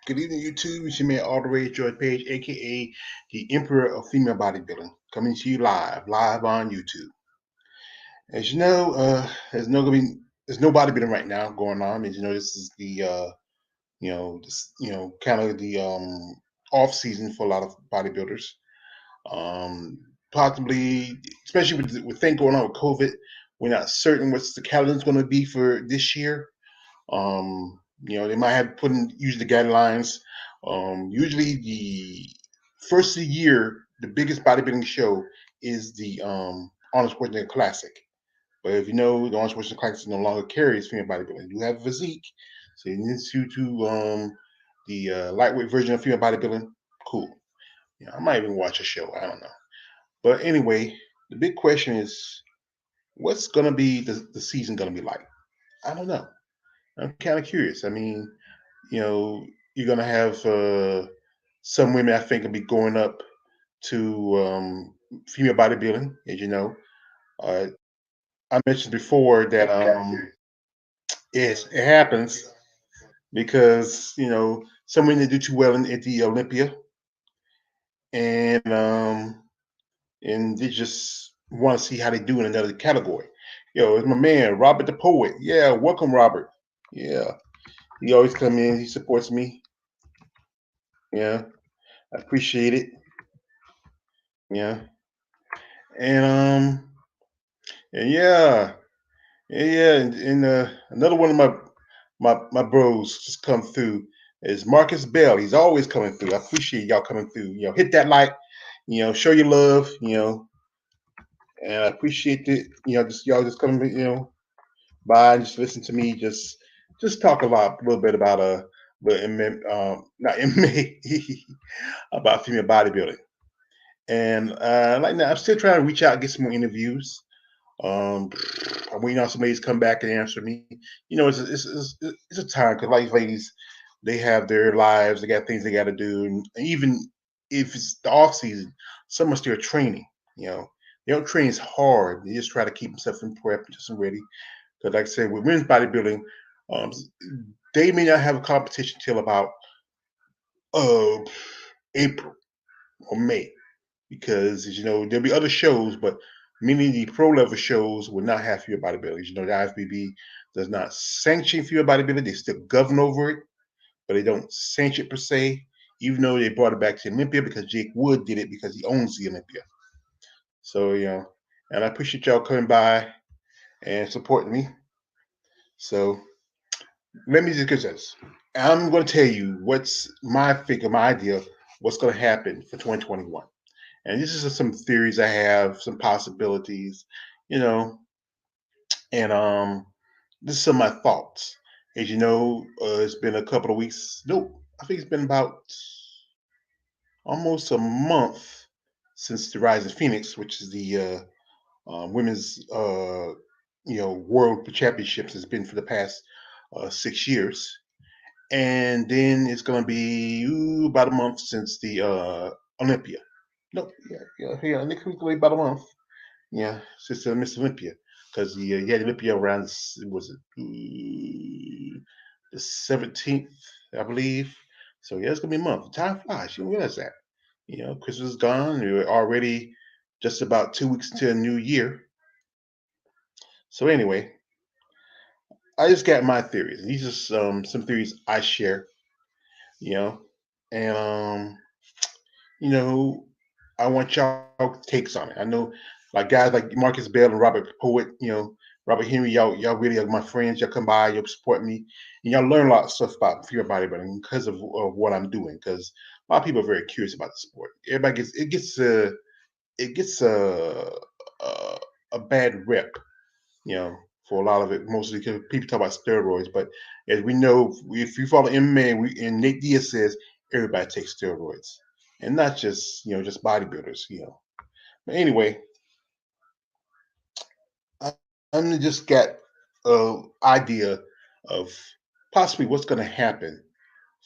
Good evening, YouTube. It's your man, All the Rage George Page, aka the Emperor of Female Bodybuilding, coming to you live on YouTube. As you know, there's no bodybuilding right now going on. As you know, this is the kind of the off season for a lot of bodybuilders. Um, Possibly, especially with things going on with COVID, we're not certain what's the calendar is going to be for this year. They might have put in usually the guidelines. Usually the first of the year, the biggest bodybuilding show is the Arnold Schwarzenegger Classic. But if you know, the Arnold Schwarzenegger Classic no longer carries female bodybuilding. You have a physique, so you need to the lightweight version of female bodybuilding. Cool. I might even watch a show. I don't know. But anyway, the big question is, what's gonna be the season gonna be like? I don't know. I'm kind of curious. I mean, you're gonna have some women I think will be going up to female bodybuilding, as you know. Uh, I mentioned before that it happens because some women do too well at the Olympia, and they just want to see how they do in another category. It's my man Robert the Poet. Yeah, welcome Robert. Yeah, he always come in. He supports me. Yeah, I appreciate it. Yeah, and yeah, and another one of my bros just come through is Marcus Bell. He's always coming through. I appreciate y'all coming through. Hit that like, show your love, and I appreciate it. Just y'all just coming, by and just listen to me, just talk a little bit about not MMA, about female bodybuilding. And like now, I'm still trying to reach out and get some more interviews. Um, I'm waiting on somebody to come back and answer me. It's a time because like ladies, they have their lives, they got things they got to do, and even if it's the off season, some are still training. You know, they don't train as hard. They just try to keep themselves in prep, just ready. Because like I said, with women's bodybuilding, um, they may not have a competition till about uh April or May because as you know there'll be other shows, but many of the pro level shows will not have female bodybuilders. The IFBB does not sanction female bodybuilding; they still govern over it, but they don't sanction it per se. Even though they brought it back to Olympia because Jake Wood did it because he owns the Olympia. So and I appreciate y'all coming by and supporting me. So let me just get this. I'm going to tell you what's my figure, my idea, what's going to happen for 2021. And this is some theories I have, some possibilities, you know, and this is some of my thoughts. As you know, it's been a couple of weeks. Nope, I think it's been about almost a month since the Rise of Phoenix, which is the women's world championships has been for the past 6 years, and then it's going to be about a month since the Olympia. No, yeah, next week will be about a month. Yeah, since Miss Olympia, because he had Olympia around was it the 17th, I believe. So yeah, it's gonna be a month. Time flies. You don't realize that. Christmas is gone. We're already just about 2 weeks into a new year. So anyway, I just got my theories. These are some theories I share. You know, and you know, I want y'all takes on it. I know, like guys like Marcus Bell and Robert Poet, Robert Henry, y'all really are my friends. Y'all come by, y'all support me, and y'all learn a lot of stuff about fear bodybuilding because of what I'm doing. Because a lot of people are very curious about the sport. Everybody gets a bad rep, you know, for a lot of it, mostly because people talk about steroids. But as we know, if you follow MMA, and Nate Diaz says everybody takes steroids, and not just just bodybuilders. But anyway, I'm just got an idea of possibly what's going to happen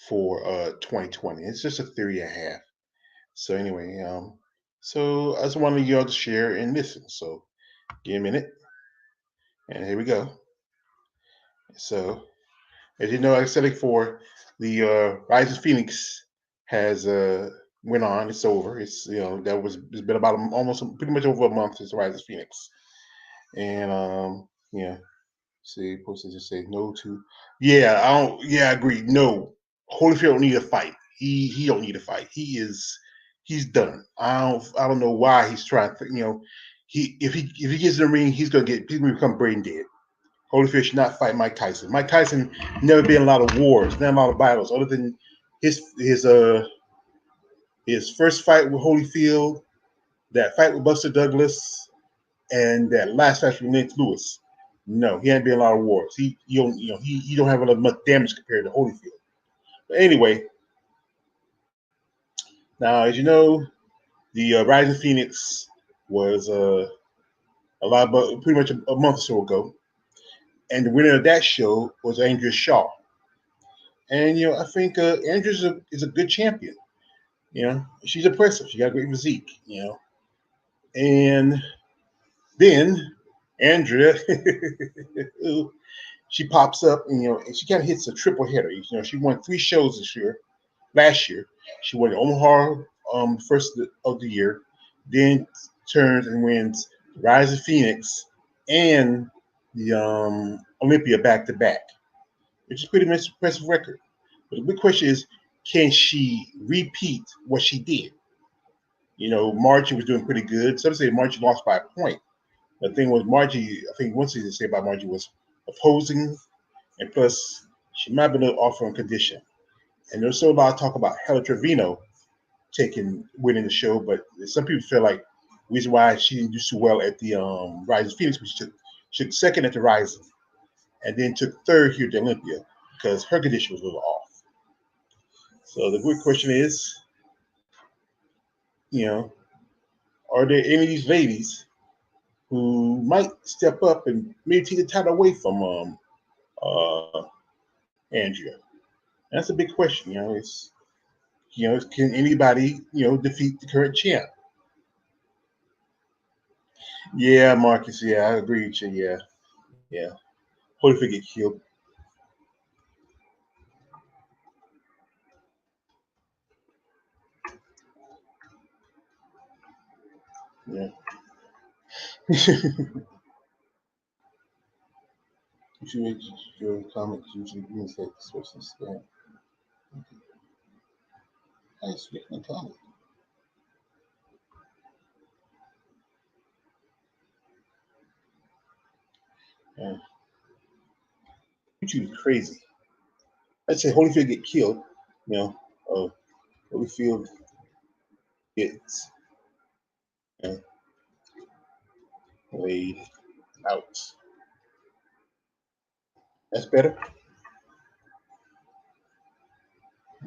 for 2020. It's just a theory I have. So anyway, so I just wanted y'all to share and listen. So give me a minute, and here we go. So as you know, like I said before, The Rise of Phoenix has went on. It's over. It's been about almost pretty much over a month since the Rise of Phoenix, and yeah. See, posted just say no to. Yeah, I don't. Yeah, I agree. No, Holyfield don't need a fight. He don't need a fight. He's done. I don't know why he's trying to. If he gets in the ring, he's gonna become brain dead. Holyfield should not fight Mike Tyson. Mike Tyson never been in a lot of wars, never a lot of battles, other than his first fight with Holyfield, that fight with Buster Douglas, and that last fight with Lance Lewis. No, he hadn't been in a lot of wars. He don't have enough much damage compared to Holyfield. But anyway, now as you know, the Rising Phoenix was pretty much a month or so ago, and the winner of that show was Andrea Shaw. And I think Andrea is a good champion. She's impressive. She got a great physique. And then Andrea, she pops up, and she kind of hits a triple header. She won 3 shows this year. Last year, she won Omaha first of the year, then turns and wins Rise of Phoenix and the Olympia back to back, which is pretty much an impressive record. But the big question is, can she repeat what she did? Margie was doing pretty good. Some say Margie lost by a point. The thing was, Margie, I think one thing to say about Margie was opposing, and plus she might have been off on condition. And there's so a lot of talk about Hella Trevino winning the show, but some people feel like the reason why she didn't do so well at the Rise of Phoenix was she took second at the Rising, and then took third here at the Olympia because her condition was a little off. So the good question is, are there any of these ladies who might step up and maybe take the title away from Andrea? That's a big question. Can anybody defeat the current champ? Yeah, Marcus. Yeah, I agree with you. Yeah. Holyfield get killed. Yeah. You should make your comments usually means that this person's spam. I speak my comment. Yeah. YouTube is crazy. I'd say Holyfield get killed. Uh, Holyfield gets laid out. That's better.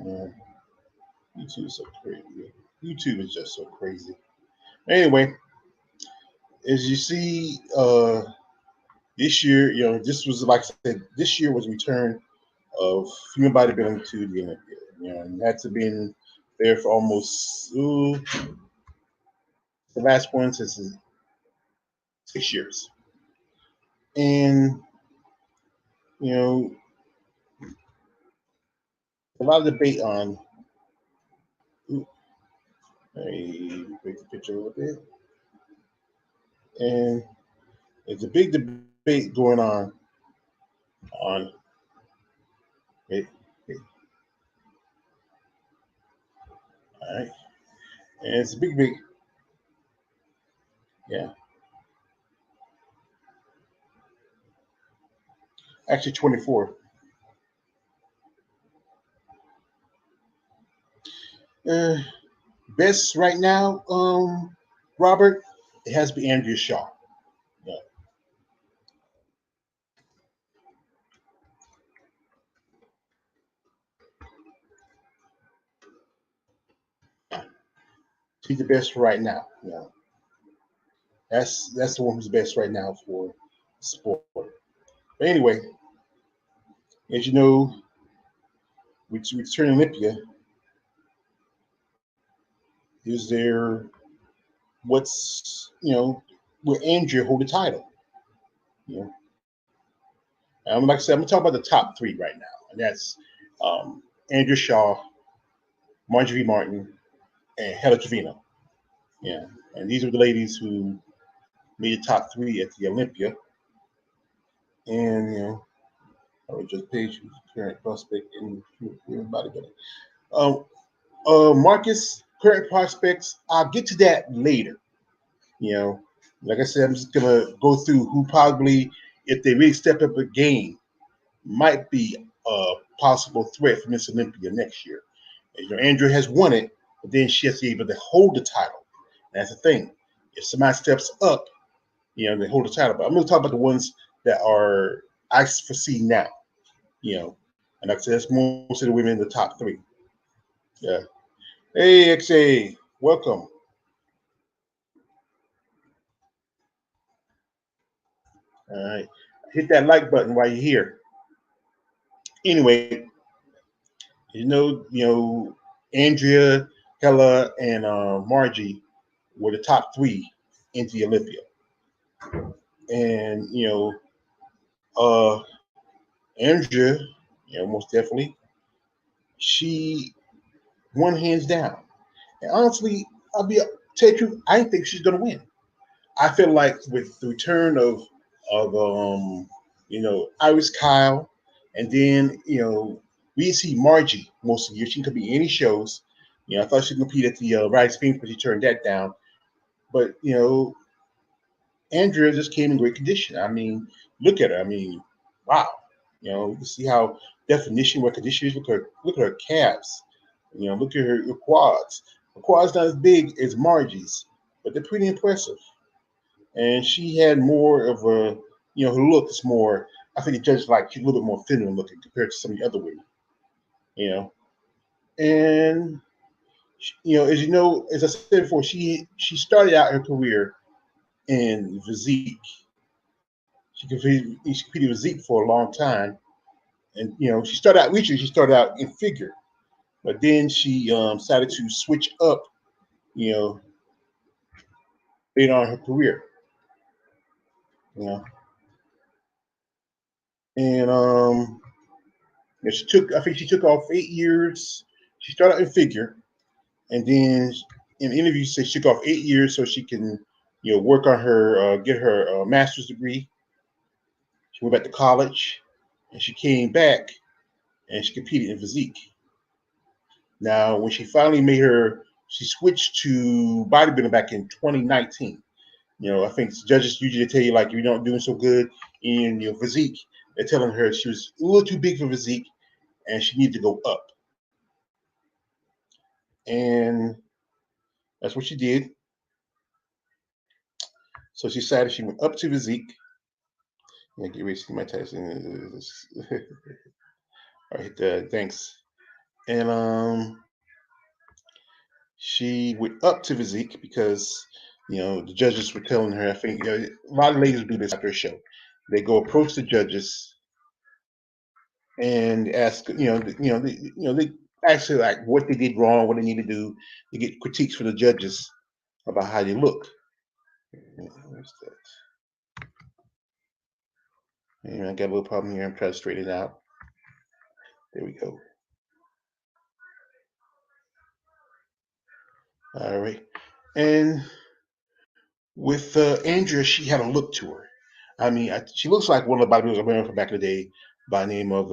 Uh, YouTube is so crazy. YouTube is just so crazy. Anyway, as you see, this year, this was like I said, this year was a return of female bodybuilding to the Olympia. And that's been there for almost the last one since 6 years. And a lot of debate on. Let me break the picture a little bit. And there's a big debate going on. Wait, all right. And it's a big, yeah. Actually, 24. Uh, Best right now, Robert, it has to be Andrea Shaw. Yeah. She's the best right now. Yeah. That's the one who's best right now for sport. But anyway, as you know, with return Olympia, is there what's will Andrea hold the title? You know, like I said, I'm gonna talk about the top 3 right now, and that's Andrea Shaw, Marjorie Martin, and Hella Trevino. Yeah, and these were the ladies who made the top three at the Olympia. And I would just page current prospect and bodybuilding. Um, Marcus, current prospects. I'll get to that later. You know, like I said, I'm just gonna go through who probably, if they really step up a game, might be a possible threat for Miss Olympia next year. Andrew has won it, but then she has to be able to hold the title. And that's the thing. If somebody steps up, they hold the title. But I'm going to talk about the ones that are I foresee now. And like I said, that's most of the women in the top three. Yeah. Hey, XA, welcome. All right. Hit that like button while you're here. Anyway, Andrea, Hella, and Margie were the top three into the Olympia. And, uh, Andrea, most definitely, she won hands down. And honestly, I'll be tell you the truth, I didn't think she's gonna win. I feel like with the return of Iris Kyle, and then we see Margie most of the year. She could be any shows. I thought she'd compete at the Rise Fame, but she turned that down. But Andrea just came in great condition. I mean, look at her. I mean, wow. You can see how definition, what condition is. Look at her calves. Look at her quads. Her quads not as big as Margie's, but they're pretty impressive. And she had more of a, her look is more. I think the judges like she's a little bit more feminine looking compared to some of the other women. You know, and as I said before, she started out her career in physique. She competed physique for a long time, and she started out reaching. She started out in figure, but then she decided to switch up. You know, later on in her career. You know, and she took. I think she took off 8 years. She started out in figure, and then in the interview, she said she took off 8 years so she can, work on her, get her master's degree. She went back to college, and she came back and she competed in physique. Now, when she finally she switched to bodybuilding back in 2019. I think judges usually tell you like if you're not doing so good in your physique, they're telling her she was a little too big for physique and she needed to go up. And that's what she did. So she decided she went up to physique. Get ready to see my text. All right, thanks. And she went up to physique because the judges were telling her. I think a lot of ladies do this after a show. They go approach the judges and ask they ask her like what they did wrong, what they need to do. They get critiques from the judges about how they look. Where's that? I got a little problem here. I'm trying to straighten it out. There we go. All right, and with Andrea, she had a look to her. I mean, she looks like one of the bodybuilders I remember from back in the day by the name of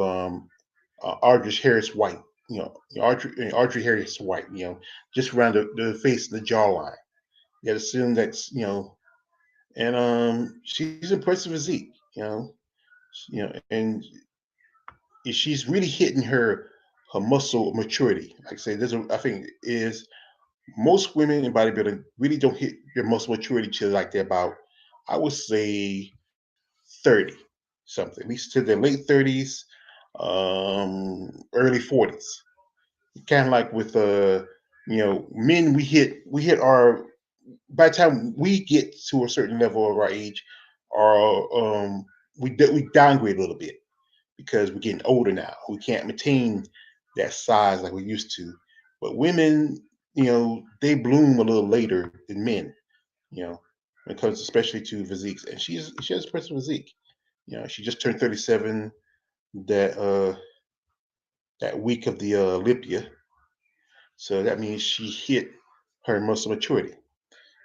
Audrey Harris White. Audrey Harris White. Just around the face, the jawline. You got to assume that's and she's impressive physique. And she's really hitting her muscle maturity. Like I say, I think is most women in bodybuilding really don't hit their muscle maturity till like they're about, I would say, 30 something, at least to their late 30s, early 40s. Kind of like with men, we hit our by the time we get to a certain level of our age, our we downgrade a little bit because we're getting older now. We can't maintain that size like we used to. But women, they bloom a little later than men. When it comes especially to physiques, and she has impressive physique. She just turned 37. That that week of the Olympia. So that means she hit her muscle maturity.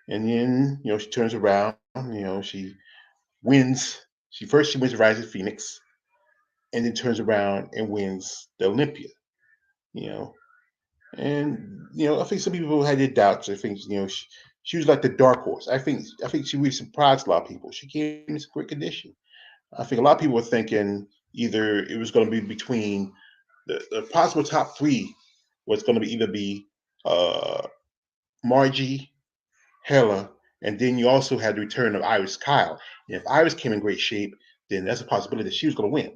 And then, she turns around, she wins. She wins the Rise of Phoenix, and then turns around and wins the Olympia, you know. And I think some people had their doubts. I think she was like the dark horse. I think she really surprised a lot of people. She came in great condition. I think a lot of people were thinking either it was going to be between the possible top three was going to be either be uh, Margie, Hella, and then you also had the return of Iris Kyle. And if Iris came in great shape, then that's a possibility that she was going to win.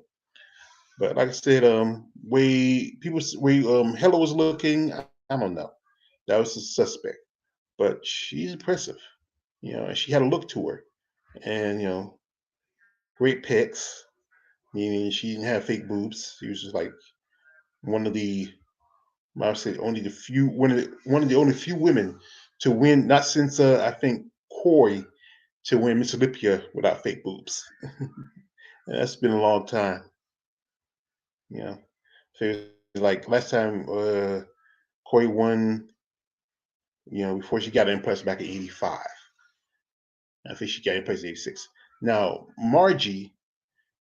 But like I said, way Hella was looking, I don't know. That was a suspect, but she's impressive, and she had a look to her, and great pecs, meaning she didn't have fake boobs. She was just like one of the, I would say, only the few one of the only few women to win, not since I think Corey, to win Miss Olympia without fake boobs. And that's been a long time, you know. So it's like last time Corey won, before she got in place back in '85. I think she got in place in '86. Now Margie,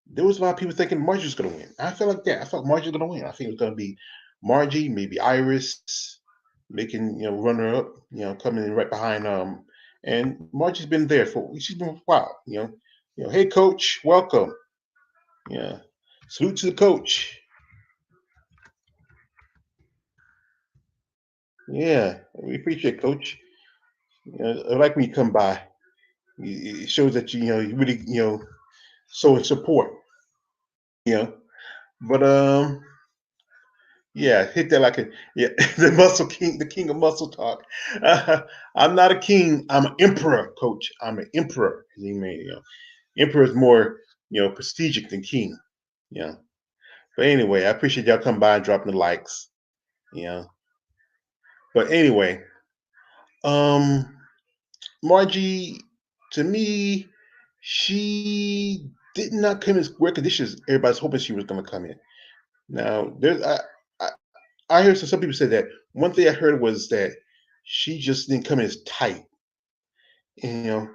there was a lot of people thinking Margie was going to win. I felt like that. I thought Margie was going to win. I think it was going to be Margie, maybe Iris, making runner up, coming in right behind. And Margie's been there she's been for a while. Hey coach, welcome. Yeah, salute to the coach. Yeah, we appreciate coach. I like when you come by. It shows that you really show support. You know, but yeah, hit that like a yeah. The muscle king, the king of muscle talk. I'm not a king. I'm an emperor, coach. I'm an emperor. He made emperor is more prestigious than king. Yeah. But anyway, I appreciate y'all coming by and dropping the likes. You know. But anyway, um, Margie, to me, she did not come in where conditions everybody's hoping she was going to come in. Now, I I heard some people said that one thing I heard was that she just didn't come in as tight. And,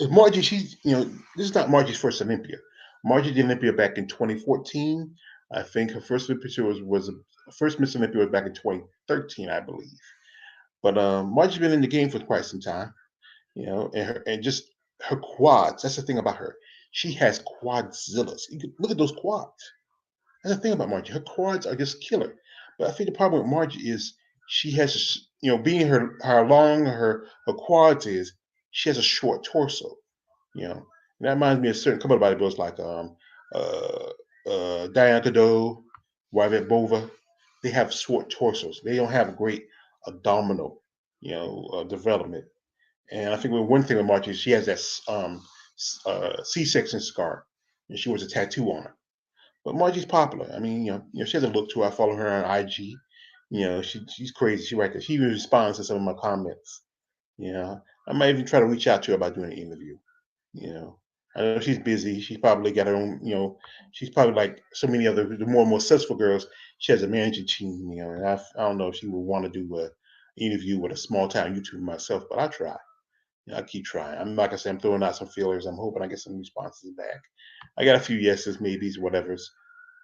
if Margie, she's this is not Margie's first Olympia. Margie did Olympia back in 2014. I think her first Olympia was first Miss Olympia was back in 2013, I believe. But Margie's been in the game for quite some time, and just her quads. That's the thing about her. She has quadzillas. You can look at those quads. That's the thing about Margie. Her quads are just killer. But I think the problem with Margie is she has, being her how long her quads is, she has a short torso. You know, and that reminds me of certain couple of bodybuilders like uh, Diane Cadot, Wyvet Bova. They have short torsos. They don't have great abdominal, development. And I think one thing with Margie is she has that C-section scar, and she wears a tattoo on her. But Margie's popular. I mean, she has a look to her. I follow her on IG. She's crazy. She right there. She even responds to some of my comments. You know, I might even try to reach out to her about doing an interview. You know, I know she's busy. She's probably got her own. She's probably like so many other the more successful girls. She has a managing team. And I don't know if she would want to do a interview with a small town YouTuber myself, but I try. I keep trying. I'm like I said, I'm throwing out some feelers. I'm hoping I get some responses back. I got a few yeses, maybes, whatever's.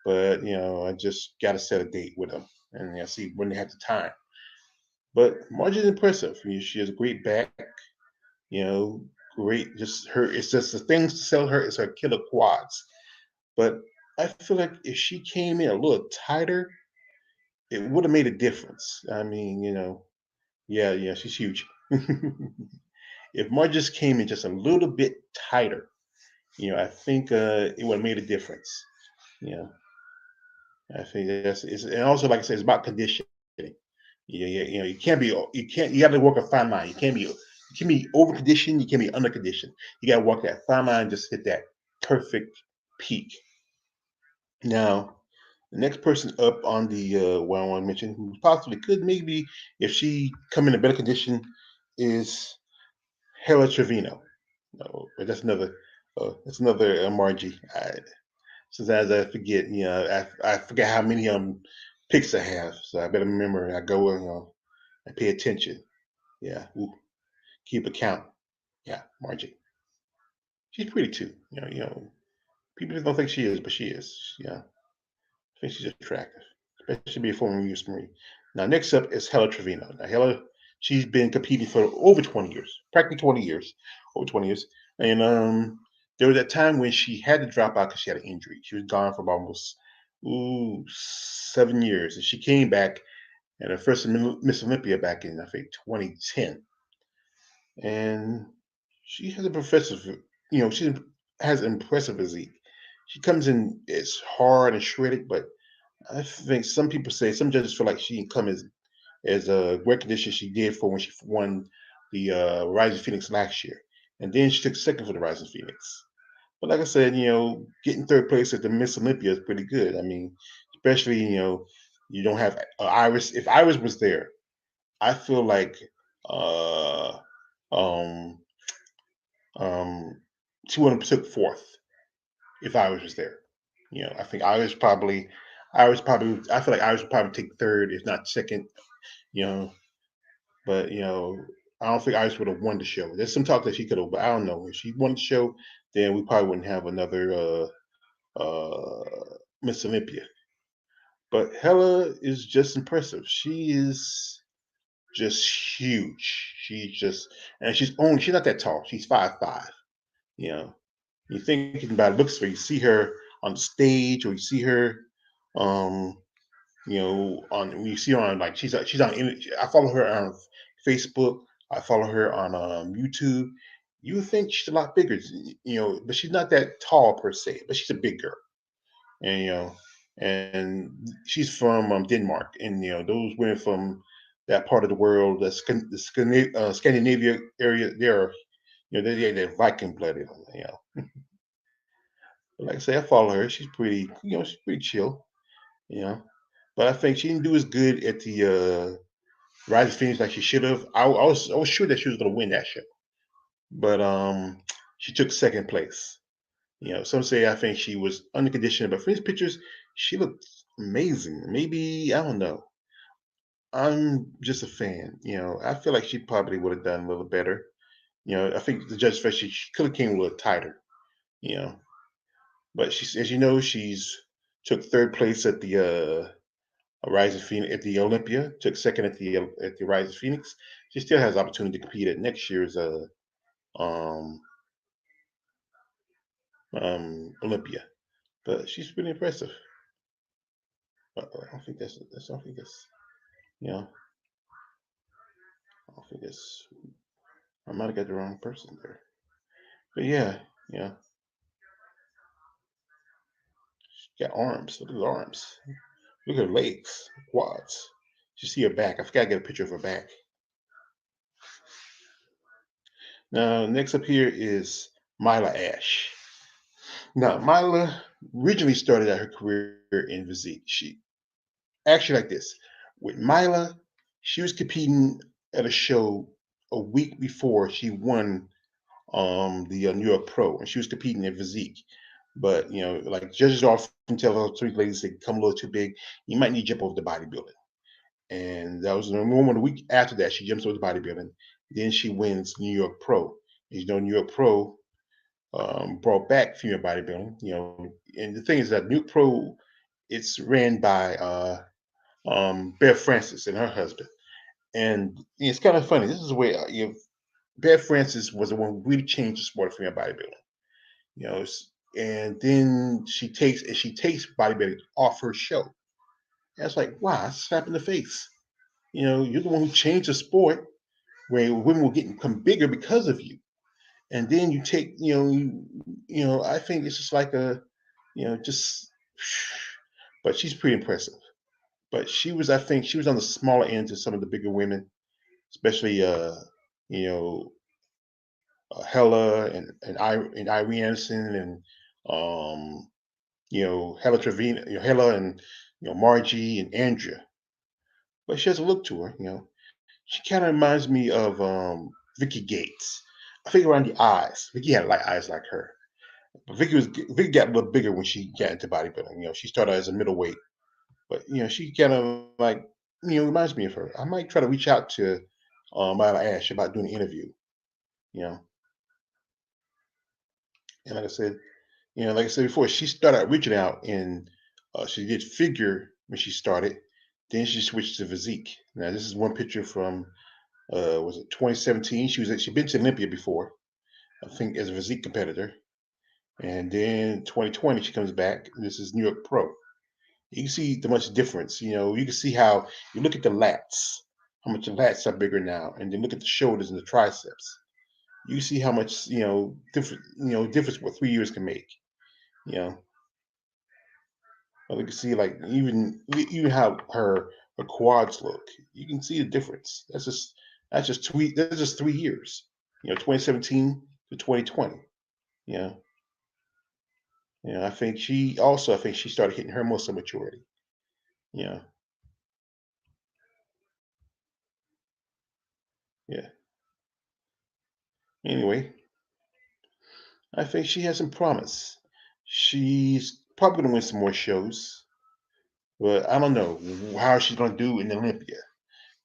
But I just got to set a date with them and see when they have the time. But Margie's impressive. She has a great back. You know, great. Just her. It's just the things to sell her is her killer quads. But I feel like if she came in a little tighter, it would have made a difference. I mean, yeah, she's huge. If Margie just came in just a little bit tighter, I think it would have made a difference. You know, I think and also like I said, it's about conditioning. Yeah, you got to work a fine line. You can't be over conditioned. You can't be under conditioned. You got to walk that fine line, just hit that perfect peak. Now, the next person up on the what I want to mention, who possibly could maybe if she come in a better condition, is Hera Trevino. No, but that's another Margie. Sometimes I forget. I forget how many of them pics I have. So I better remember. I go and pay attention. Yeah, ooh, keep a count. Yeah, Margie. She's pretty too. People just don't think she is, but she is. Yeah, I think she's attractive, especially being a former U.S. Marine. Now, next up is Hella Trevino. Now, Hella, she's been competing for over 20 years, practically 20 years, over 20 years. And there was that time when she had to drop out because she had an injury. She was gone for almost 7 years, and she came back and her first Miss Olympia back in I think 2010, and she has a professor. She has an impressive physique. She comes in it's hard and shredded, but I think some judges feel like she can come as a great condition she did for when she won the Rising Phoenix last year, and then she took second for the Rising Phoenix. But like I said, getting third place at the Miss Olympia is pretty good. I mean, especially you don't have Iris. If Iris was there, I feel like uh, um, she would have took fourth if Iris was there. I think I feel like Iris would probably take third, if not second. You know, but I don't think Iris would have won the show. There's some talk that she could have, but I don't know. If she won the show, then we probably wouldn't have another Miss Olympia. But Hella is just impressive. She is just huge. She's not that tall. She's 5'5". You know, you thinking about it, looks for you see her on the stage or you see her, um, on when you see her on like she's on. I follow her on Facebook. I follow her on YouTube. You would think she's a lot bigger, but she's not that tall per se. But she's a big girl, and and she's from Denmark, and those women from that part of the world, the Scandinavia area, they're they're Viking blooded. But like I say, I follow her. She's pretty chill. You know, but I think she didn't do as good at the Rise of Phoenix like she should have. I was sure that she was going to win that show, but she took second place. Some say I think she was under conditioned, but for these pictures, she looked amazing. Maybe I don't know. I'm just a fan. I feel like she probably would have done a little better. I think the judge felt she could have came a little tighter. You know, but as you know, she's took third place at the Rise of Phoenix at the Olympia. Took second at the Rise of Phoenix. She still has opportunity to compete at next year's um, Olympia. But she's pretty impressive. I don't think I don't think that's you know I don't think that's I might have got the wrong person there. But yeah, yeah, she got arms. Look at her arms. Look at her legs, quads. You see her back. I forgot to get a picture of her back. Now, next up here is Myla Ash. Now, Myla originally started out her career in physique. She actually like this. With Myla, she was competing at a show a week before she won the New York Pro, and she was competing in physique. But like judges often tell those three ladies they come a little too big, you might need to jump over the bodybuilding. And that was the moment a week after that she jumps over the bodybuilding. Then she wins New York Pro. New York Pro brought back female bodybuilding. And the thing is that New York Pro it's ran by Bear Francis and her husband. And it's kind of funny. This is where Bear Francis was the one who really changed the sport of female bodybuilding. And then she takes bodybuilding off her show. And it's like, wow, that's a slap in the face. You're the one who changed the sport where women were getting become bigger because of you. And then you take, I think it's just like just. But she's pretty impressive. But I think she was on the smaller end to some of the bigger women, especially you know, Hella and Irene Anderson and Hella Trevino, Hella and Margie and Andrea. But she has a look to her. She kind of reminds me of Vicky Gates. I think around the eyes. Vicky had like eyes like her. But Vicky got a little bigger when she got into bodybuilding. She started as a middleweight. But she kind of like reminds me of her. I might try to reach out to Mama Ash about doing an interview. You know, and like I said before, she started out reaching out and she did figure when she started. Then she switched to physique. Now this is one picture from was it 2017? She'd been to Olympia before, I think, as a physique competitor. And then 2020 she comes back. This is New York Pro. You can see the much difference. You can see how you look at the lats, how much the lats are bigger now, and then look at the shoulders and the triceps. You see how much difference what 3 years can make. You know, you can see like even how her quads look. You can see the difference. That's just 3 years. 2017 to 2020. You know, I think she started hitting her muscle maturity. Yeah, yeah. Anyway, I think she has some promise. She's probably gonna win some more shows, but I don't know how she's gonna do in Olympia.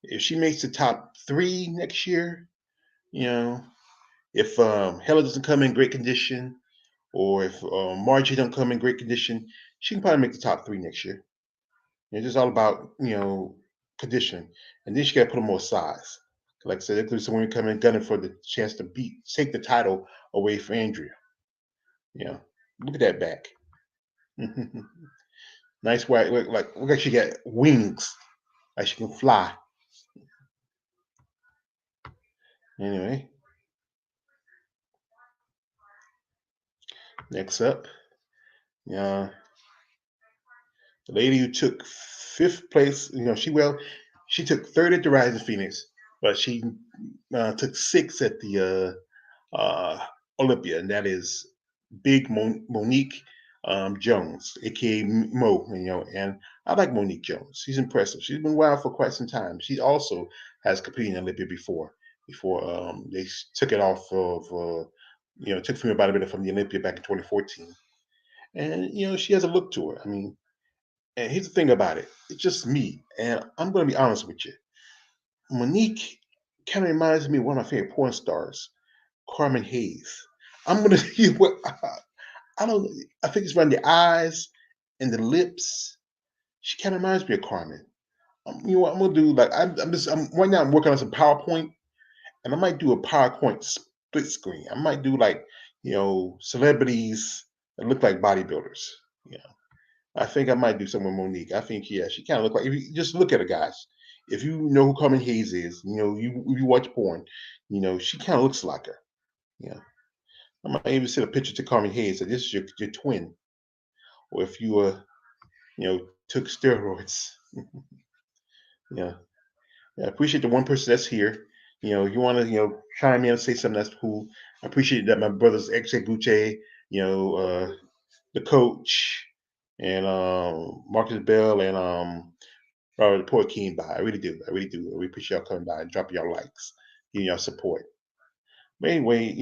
If she makes the top three next year, you know, if Hella doesn't come in great condition, or if Margie don't come in great condition, she can probably make the top three next year. It's just all about condition, and then she got to put on more size. Like I said, there could be someone coming gunning for the chance to take the title away from Andrea. Yeah, look at that back. Nice white. Look like she got wings, like she can fly. Anyway, next up, uh, the lady who took fifth place. She took third at the Rising Phoenix, but she took sixth at the Olympia, and that is Big Monique Jones, aka Mo. And I like Monique Jones. She's impressive. She's been wild for quite some time. She also has competed in Olympia before they took it off of took female bodybuilder from the Olympia back in 2014. And she has a look to her. I mean, and here's the thing about it. It's just me, and I'm going to be honest with you. Monique kind of reminds me of one of my favorite porn stars, Carmen Hayes. I'm gonna you what I don't I think it's around the eyes and the lips. She kind of reminds me of Carmen. You know what I'm gonna do? Like I'm right now. I'm working on some PowerPoint, and I might do a PowerPoint split screen. I might do like celebrities that look like bodybuilders. Yeah, I think I might do something with Monique. I think she kind of look like if you just look at her, guys. If you know who Carmen Hayes is, you watch porn, she kind of looks like her. Yeah. I might even send a picture to Carmen Hayes that this is your twin, or if you took steroids. Yeah, yeah. I appreciate the one person that's here. You want to chime in and say something that's cool. I appreciate that my brothers X Gucci, the coach, and Marcus Bell and Robert Port came by. I really do. I really do. I really appreciate y'all coming by and dropping y'all likes, giving y'all support. But anyway,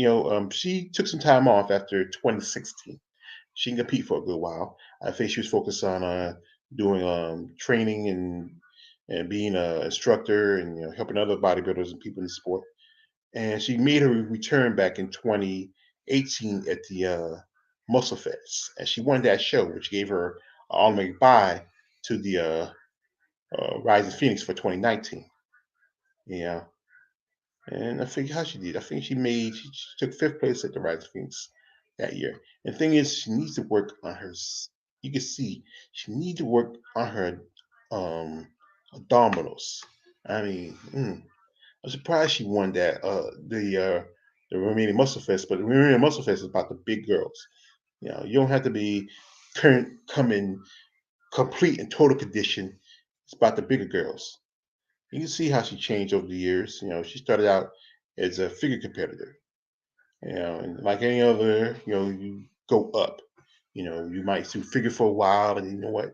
she took some time off after 2016. She can compete for a good while. I think she was focused on doing training and being an instructor and helping other bodybuilders and people in the sport. And she made her return back in 2018 at the Muscle Fest, and she won that show, which gave her an automatic bye to the Rising Phoenix for 2019. Yeah, and I think how she did. I think she took fifth place at the Rise of Phoenix that year. And the thing is, she needs to work on her. You can see she needs to work on her um, abdominals. I mean, I'm surprised she won that the remaining Muscle Fest, but the remaining Muscle Fest is about the big girls. You don't have to be coming complete and total condition. It's about the bigger girls. You can see how she changed over the years. She started out as a figure competitor. And like any other, you go up. You might do figure for a while, and you know what?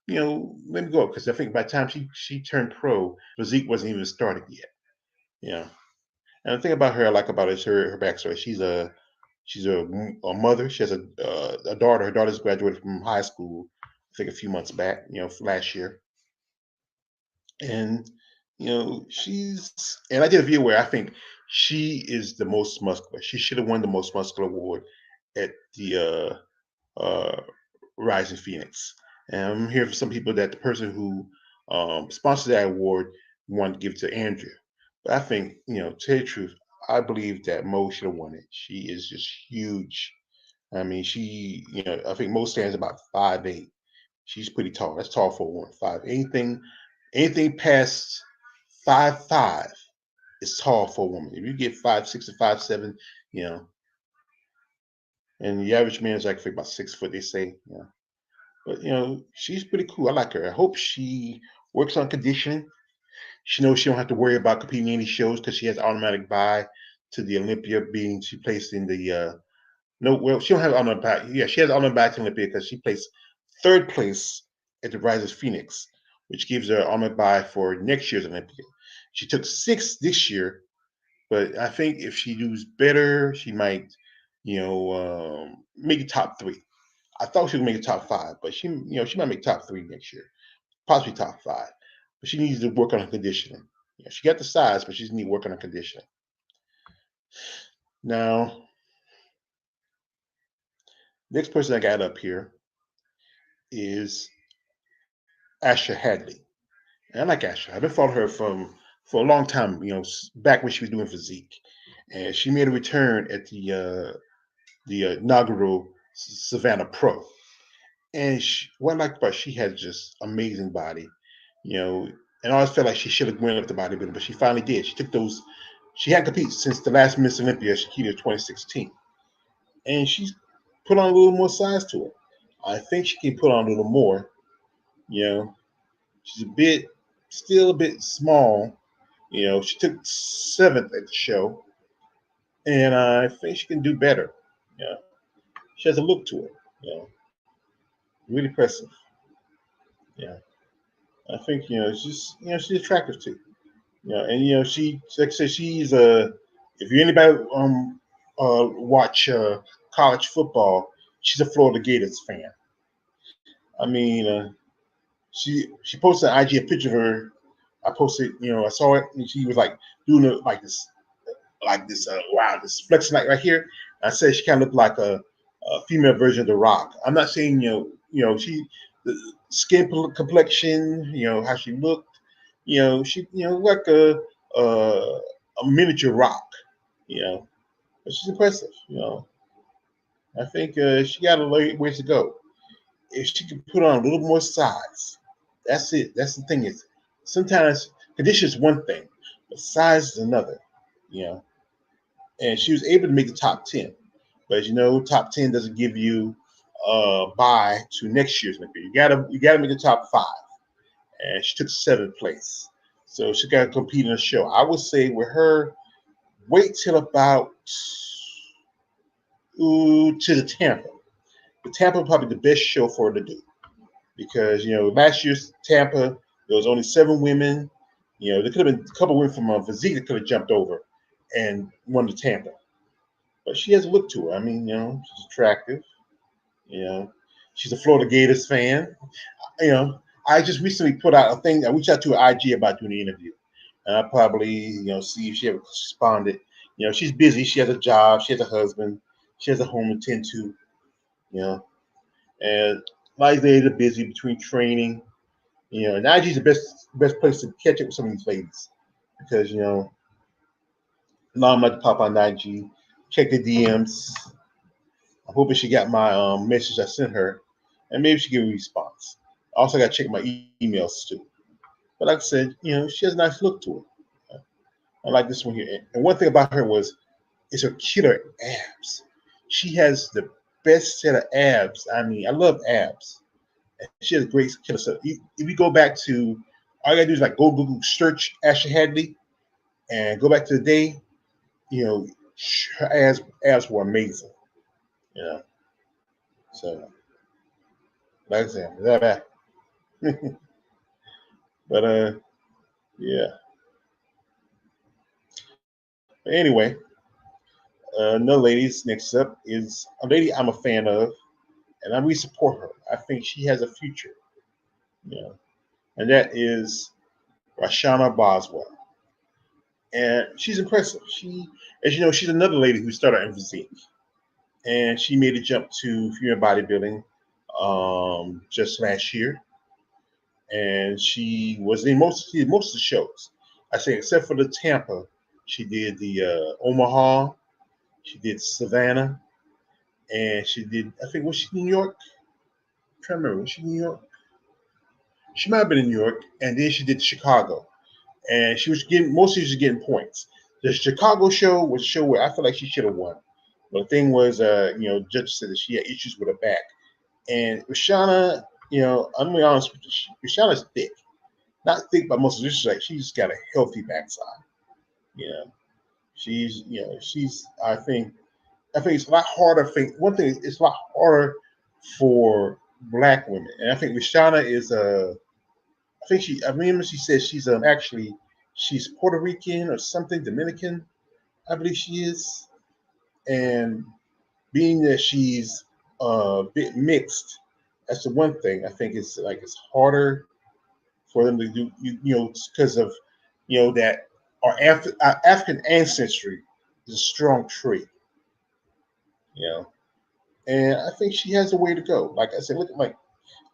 Let me go because I think by the time she turned pro, physique wasn't even started yet. Yeah. And the thing about her I like about her is her backstory. She's a mother. She has a daughter. Her daughter's graduated from high school, I think a few months back, last year. And and I did a video where I think she is the most muscular. She should have won the most muscular award at the Rising Phoenix. And I'm hearing from some people that the person who sponsored that award wanted to give it to Andrea. But I think, to tell you the truth, I believe that Mo should have won it. She is just huge. I mean, I think Mo stands about 5'8". She's pretty tall. That's tall for a woman. Five. Anything past 5'5" is tall for a woman. If you get 5'6" to 5'7", you know, and the average man is like about 6 foot, they say. But she's pretty cool. I like her. I hope she works on conditioning. She knows she don't have to worry about competing in any shows because she has automatic bye to the Olympia, being she placed in the no, well, she don't have automatic bye. Yeah, she has automatic bye to Olympia because she placed third place at the Rise of Phoenix, which gives her automatic bye for next year's Olympia. She took sixth this year, but I think if she does better, she might, make the top three. I thought she would make the top five, but she might make top three next year, possibly top five. But she needs to work on her conditioning. She got the size, but she needs to work on her conditioning. Now, next person I got up here is Asha Hadley. And I like Asha. I've been following her for a long time. Back when she was doing physique, and she made a return at the inaugural Savannah Pro. And what I like about she has just amazing body, and I always felt like she should have went up to bodybuilding, but she finally did. She took those. She hadn't competed since the last Miss Olympia, Shakira 2016, and she's put on a little more size to her. I think she can put on a little more. You know, she's still a bit small. She took seventh at the show, and I think she can do better. Yeah, she has a look to her. Really impressive. Yeah. I think she's attractive too. And she like I said she's if you anybody watch college football, she's a Florida Gators fan. I mean, she posted on IG a picture of her. I posted, I saw it, and she was like doing it like this. Wow, this flexing like right here. I said she kind of looked like a female version of The Rock. I'm not saying she the skin complexion, how she looked, she like a miniature Rock, but she's impressive. I think she got a ways to go. If she could put on a little more size, that's it. That's the thing is sometimes condition is one thing, but size is another. You know, and she was able to make the top 10. But as you know, top 10 doesn't give you bye to next year's Olympia. You gotta make the top five. And she took seventh place. So she gotta compete in a show. I would say with her, wait till about to the Tampa. The Tampa probably the best show for her to do. Because last year's Tampa, there was only 7 women. There could have been a couple women from physique that could have jumped over and won the Tampa. But she has a look to her. I mean, she's attractive. You know, she's a Florida Gators fan. You know, I just recently put out a thing. I reached out to her IG about doing the interview, and I probably see if she ever responded. She's busy. She has a job. She has a husband. She has a home to tend to. You know, and my days are busy between training. And IG is the best place to catch up with some of these ladies because now I'm about to pop on IG, check the DMs. I'm hoping she got my message I sent her, and maybe she give a response. I also got to check my emails too. But like I said, she has a nice look to her. I like this one here. And one thing about her is her killer abs. She has the best set of abs. I mean, I love abs. She has great killer stuff. If you go back to, all you gotta do is like go Google search Ashley Hadley and go back to the day. Her abs were amazing. So like I said, that. But yeah. But anyway, another ladies next up is a lady I'm a fan of. and I really support her. I think she has a future, you know, and that is Rashana Boswell. And she's impressive. She, as you know, she's another lady who started in physique, and she made a jump to female bodybuilding just last year, and she was in most of the shows. I say except for the Tampa, she did the Omaha, she did Savannah, and she did, I think, was she in New York? I'm trying to remember, was she in New York? She might have been in New York, and then she did Chicago, and she was getting mostly she was getting points. The Chicago show was a show where I feel like she should have won. But the thing was, judges said that she had issues with her back, and Rashana, I'm gonna be honest with you, Rashana's thick, not thick by muscle, just like she's got a healthy backside. You know, she's. I think it's a lot harder. One thing, it's a lot harder for black women, and I think Rashana is a. I think she. I remember she said she's actually she's Puerto Rican or something, Dominican. I believe she is, and being that she's a bit mixed, that's the one thing I think it's like it's harder for them to do. Because of that our African ancestry is a strong trait. You know, and I think she has a way to go. Like I said, look at like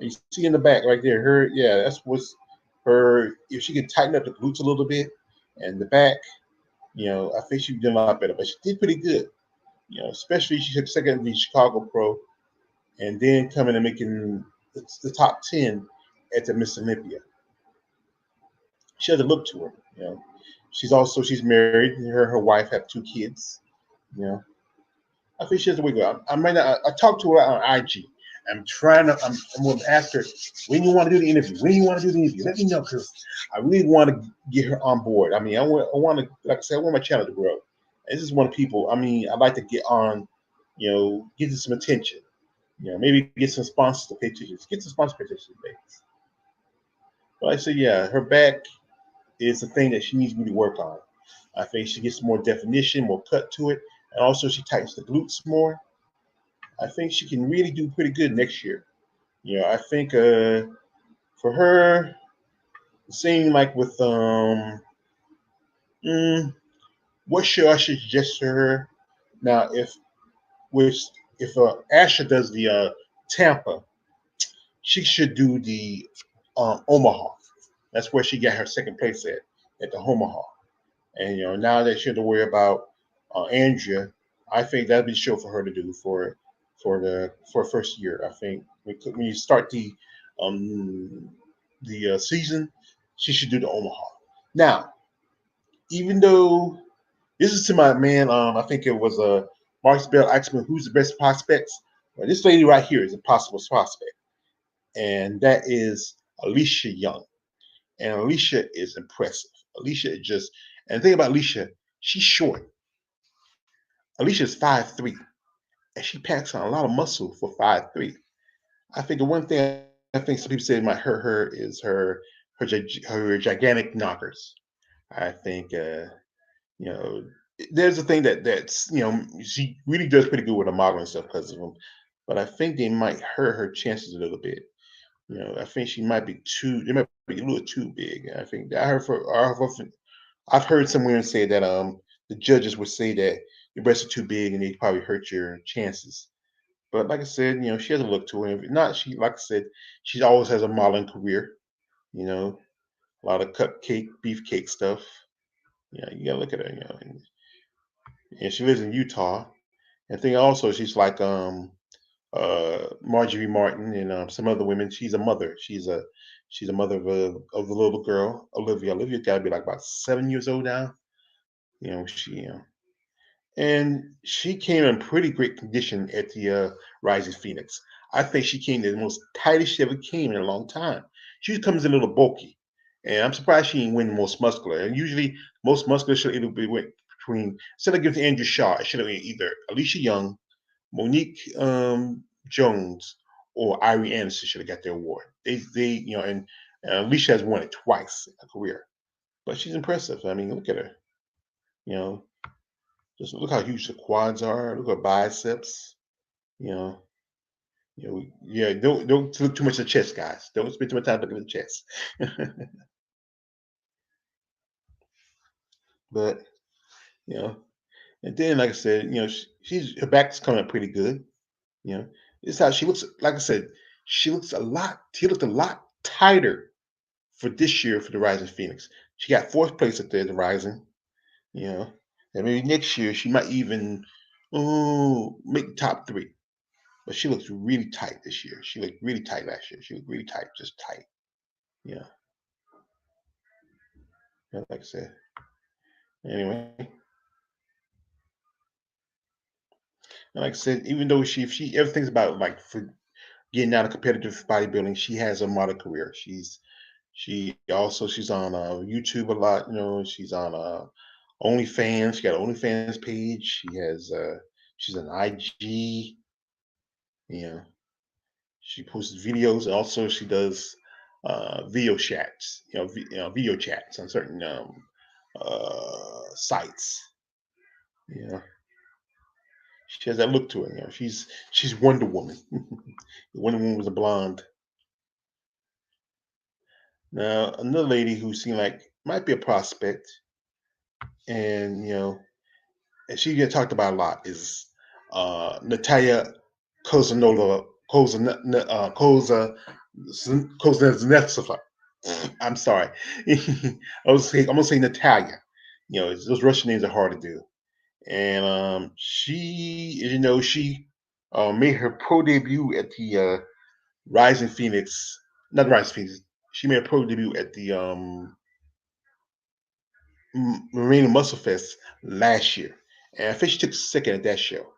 you see in the back right there. Her, yeah, that's what's her. If she could tighten up the glutes a little bit and the back, I think she'd be doing a lot better. But she did pretty good. Especially she took second in the Chicago Pro, and then coming and making the top 10 at the Miss Olympia. She has a look to her. She's married. Her wife have 2 kids. You know, I think she has a way to go. I might not. I talked to her on IG. I'm going to ask her when you want to do the interview. When you want to do the interview, let me know because I really want to get her on board. I mean, I want to, like I said, I want my channel to grow. This is one of people. I mean, I'd like to get on, get some attention. Maybe get some sponsors to pay attention. Get some sponsors to pay attention, things. But I say, yeah, her back is the thing that she needs me to work on. I think she gets more definition, more cut to it, and also she tightens the glutes more. I think she can really do pretty good next year. I think for her, same like with what should I suggest to her now? If Asha does the Tampa, she should do the Omaha. That's where she got her second place at the Omaha. And now that she had to worry about Andrea, I think that'd be a show for her to do for first year. I think when you start the season, she should do the Omaha. Now, even though this is to my man, I think it was Marcus Bell asked me who's the best prospects. Well, this lady right here is a possible prospect, and that is Alicia Young. And Alicia is impressive. Alicia is just, and the thing about Alicia, she's short. Alicia is 5'3", and she packs on a lot of muscle for 5'3". I think the one thing I think some people say might hurt her is her gigantic knockers. I think you know there's a thing that's she really does pretty good with the modeling stuff because of them, but I think they might hurt her chances a little bit. I think she might be too. They might be a little too big. I think that I've heard somewhere say that the judges would say that your breasts are too big and they probably hurt your chances. But like I said, she has a look to her. If not, she like I said, she always has a modeling career. You know, a lot of cupcake, beefcake stuff. You gotta look at her. And she lives in Utah. And I think also she's like Marjorie Martin and some other women. She's a mother. She's a mother of a little girl, Olivia. Olivia got to be like about 7 years old now. She and she came in pretty great condition at the Rising Phoenix. I think she came in the most tightest she ever came in a long time. She comes in a little bulky, and I'm surprised she ain't win the most muscular. And usually, most muscular should either be went between instead of giving to Andrew Shaw, it should have been either Alicia Young, Monique Jones, or Irie Anderson should have got the award. And Alicia has won it twice in her career, but she's impressive. I mean, look at her. You know, just look how huge the quads are. Look at her biceps. You know, Yeah, don't look too much at the chest, guys. Don't spend too much time looking at the chest. But you know, and then like I said, she's her back's coming up pretty good. You know, it's how she looks. Like I said, She looked a lot tighter for this year for the Rising Phoenix. She got fourth place at the Rising. You know, and maybe next year she might even make the top three. But she looks really tight this year. She looked really tight last year. She looked really tight, just tight. Yeah, yeah, like I said. Anyway, and like I said, even though she everything's about like for getting out of competitive bodybuilding, she has a model career. She's on YouTube a lot. She's on OnlyFans. She got an OnlyFans page. She's on IG. You know, she posts videos. Also, she does video chats. Video chats on certain sites. You know, she has that look to her. She's Wonder Woman. Wonder Woman was a blonde. Now, another lady who seemed like might be a prospect, and and she get talked about a lot is Natalia Kozanova Koznetsova. I'm sorry. I'm gonna say Natalia. Those Russian names are hard to do. And she made her pro debut at the Rising Phoenix, not Rising Phoenix. She made a pro debut at the Marina Muscle Fest last year, and I think she took second at that show.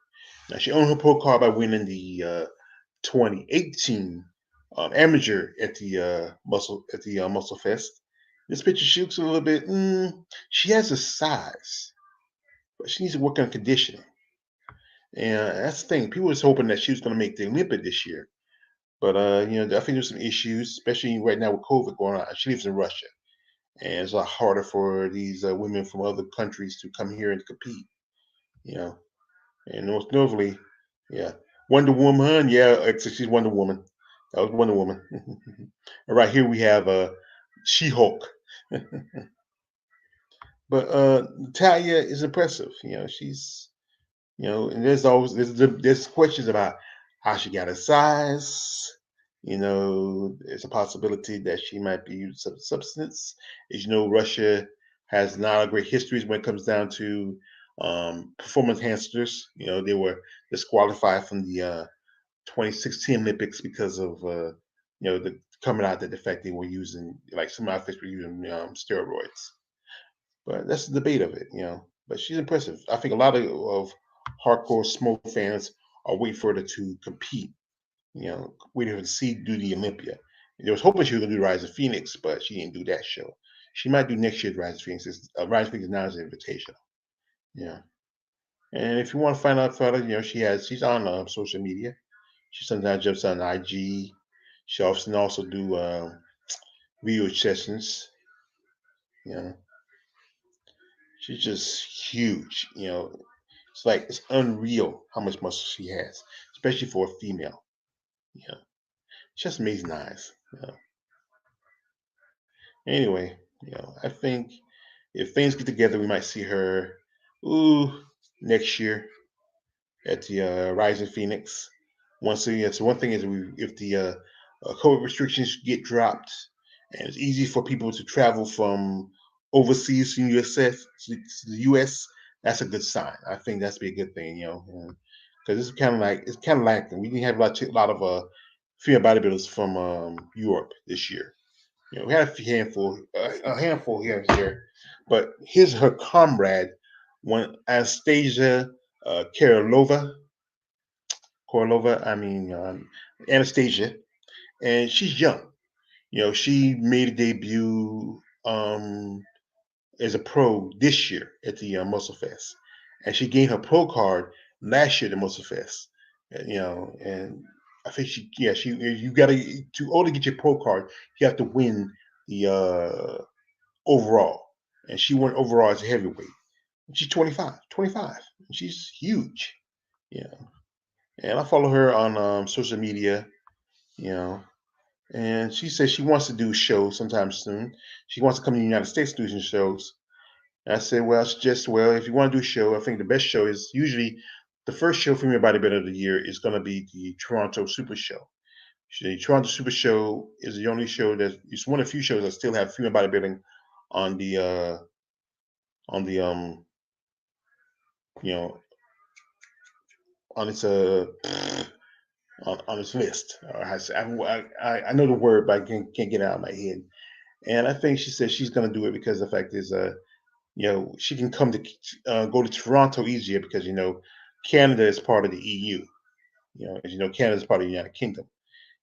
Now she earned her pro card by winning the 2018 amateur at the Muscle Fest. This picture she looks a little bit. She has a size, but she needs to work on conditioning. And that's the thing. People was hoping that she was going to make the Olympic this year, but I think there's some issues, especially right now with COVID going on. She lives in Russia, and it's a lot harder for these women from other countries to come here and compete. You know, and most notably, yeah, Wonder Woman. Yeah, she's Wonder Woman. That was Wonder Woman. And right here we have She Hulk. But Natalia is impressive. And there's questions about how she got her size. There's a possibility that she might be using some substance. As you know, Russia has not a great history when it comes down to performance enhancers. They were disqualified from the 2016 Olympics because of the coming out that the fact they were using, like, some athletes were using steroids. But that's the debate of it. But she's impressive. I think a lot of hardcore smoke fans are waiting for her to compete. Waiting for her to see do the Olympia. They was hoping she was gonna do Rise of Phoenix, but she didn't do that show. She might do next year's Rise of Phoenix. Rise of Phoenix now is an invitation. Yeah. And if you want to find out further, she's on social media. She sometimes jumps on IG. She often also do video sessions. You know, she's just huge. It's unreal how much muscle she has, especially for a female. You know, just amazing eyes. Anyway, I think if things get together, we might see her, ooh, next year at the Rising Phoenix. Once again, so one thing is, if the COVID restrictions get dropped and it's easy for people to travel from overseas to the US, that's a good sign. I think that's be a good thing, because it's kind of like we didn't have a lot of female bodybuilders from Europe this year. We had a handful here and there, but here's her comrade, one Anastasia Karolova. I mean, Anastasia, and she's young. She made a debut as a pro this year at the Muscle Fest, and she gained her pro card last year at the Muscle Fest. And I think you got to only get your pro card, you have to win the overall, and she won overall as a heavyweight. She's 25. She's huge. Yeah. and I follow her on social media. You know, and she says she wants to do shows sometime soon. She wants to come to the United States to do some shows. And I said, well, I suggest, well, if you want to do a show, I think the best show is usually the first show for me bodybuilder of the year is going to be the Toronto Super Show. The Toronto Super Show is the only show that it's one of the few shows that still have female bodybuilding on the on the you know on its on its list. I know the word, but I can't get it out of my head. And I think she said she's going to do it because the fact is, she can come to go to Toronto easier because Canada is part of the EU. As you know, Canada is part of the United Kingdom.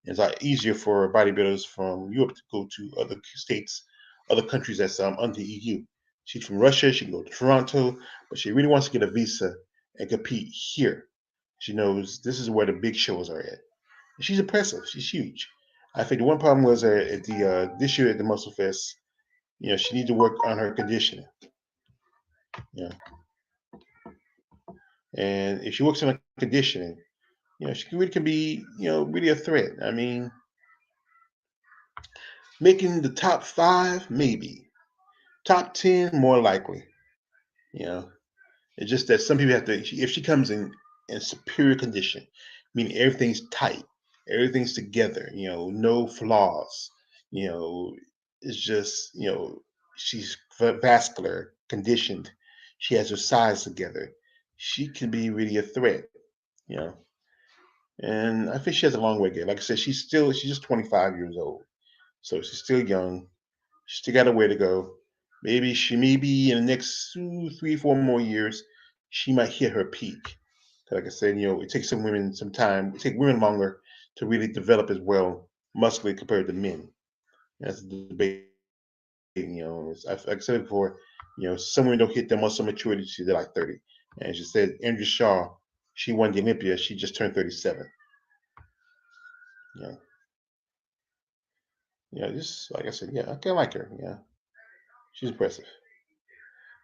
It's a lot easier for bodybuilders from Europe to go to other states, other countries that's under the EU. She's from Russia. She can go to Toronto, but she really wants to get a visa and compete here. She knows this is where the big shows are at. And she's impressive. She's huge. I think the one problem was at the this year at the Muscle Fest. She needs to work on her conditioning. You know, and if she works on her conditioning, she really can be, really a threat. I mean, making the top five, maybe. Top 10, more likely. You know, it's just that some people have to, if she comes in superior condition, meaning everything's tight, everything's together, no flaws, you know, it's just, she's vascular, conditioned, she has her size together. She can be really a threat, you know, and I think she has a long way to get. Like I said, she's just 25 years old. So she's still young. She still got a way to go. Maybe in the next 2, 3, 4 more years, she might hit her peak. Like I said, it takes some women some time. It takes women longer to really develop as well muscularly compared to men. That's a debate. Like I said before, some women don't hit their muscle maturity till they're like 30. And she said, Andrew Shaw, she won the Olympia. She just turned 37. Yeah, just like I said, yeah, I kind of like her. Yeah, she's impressive.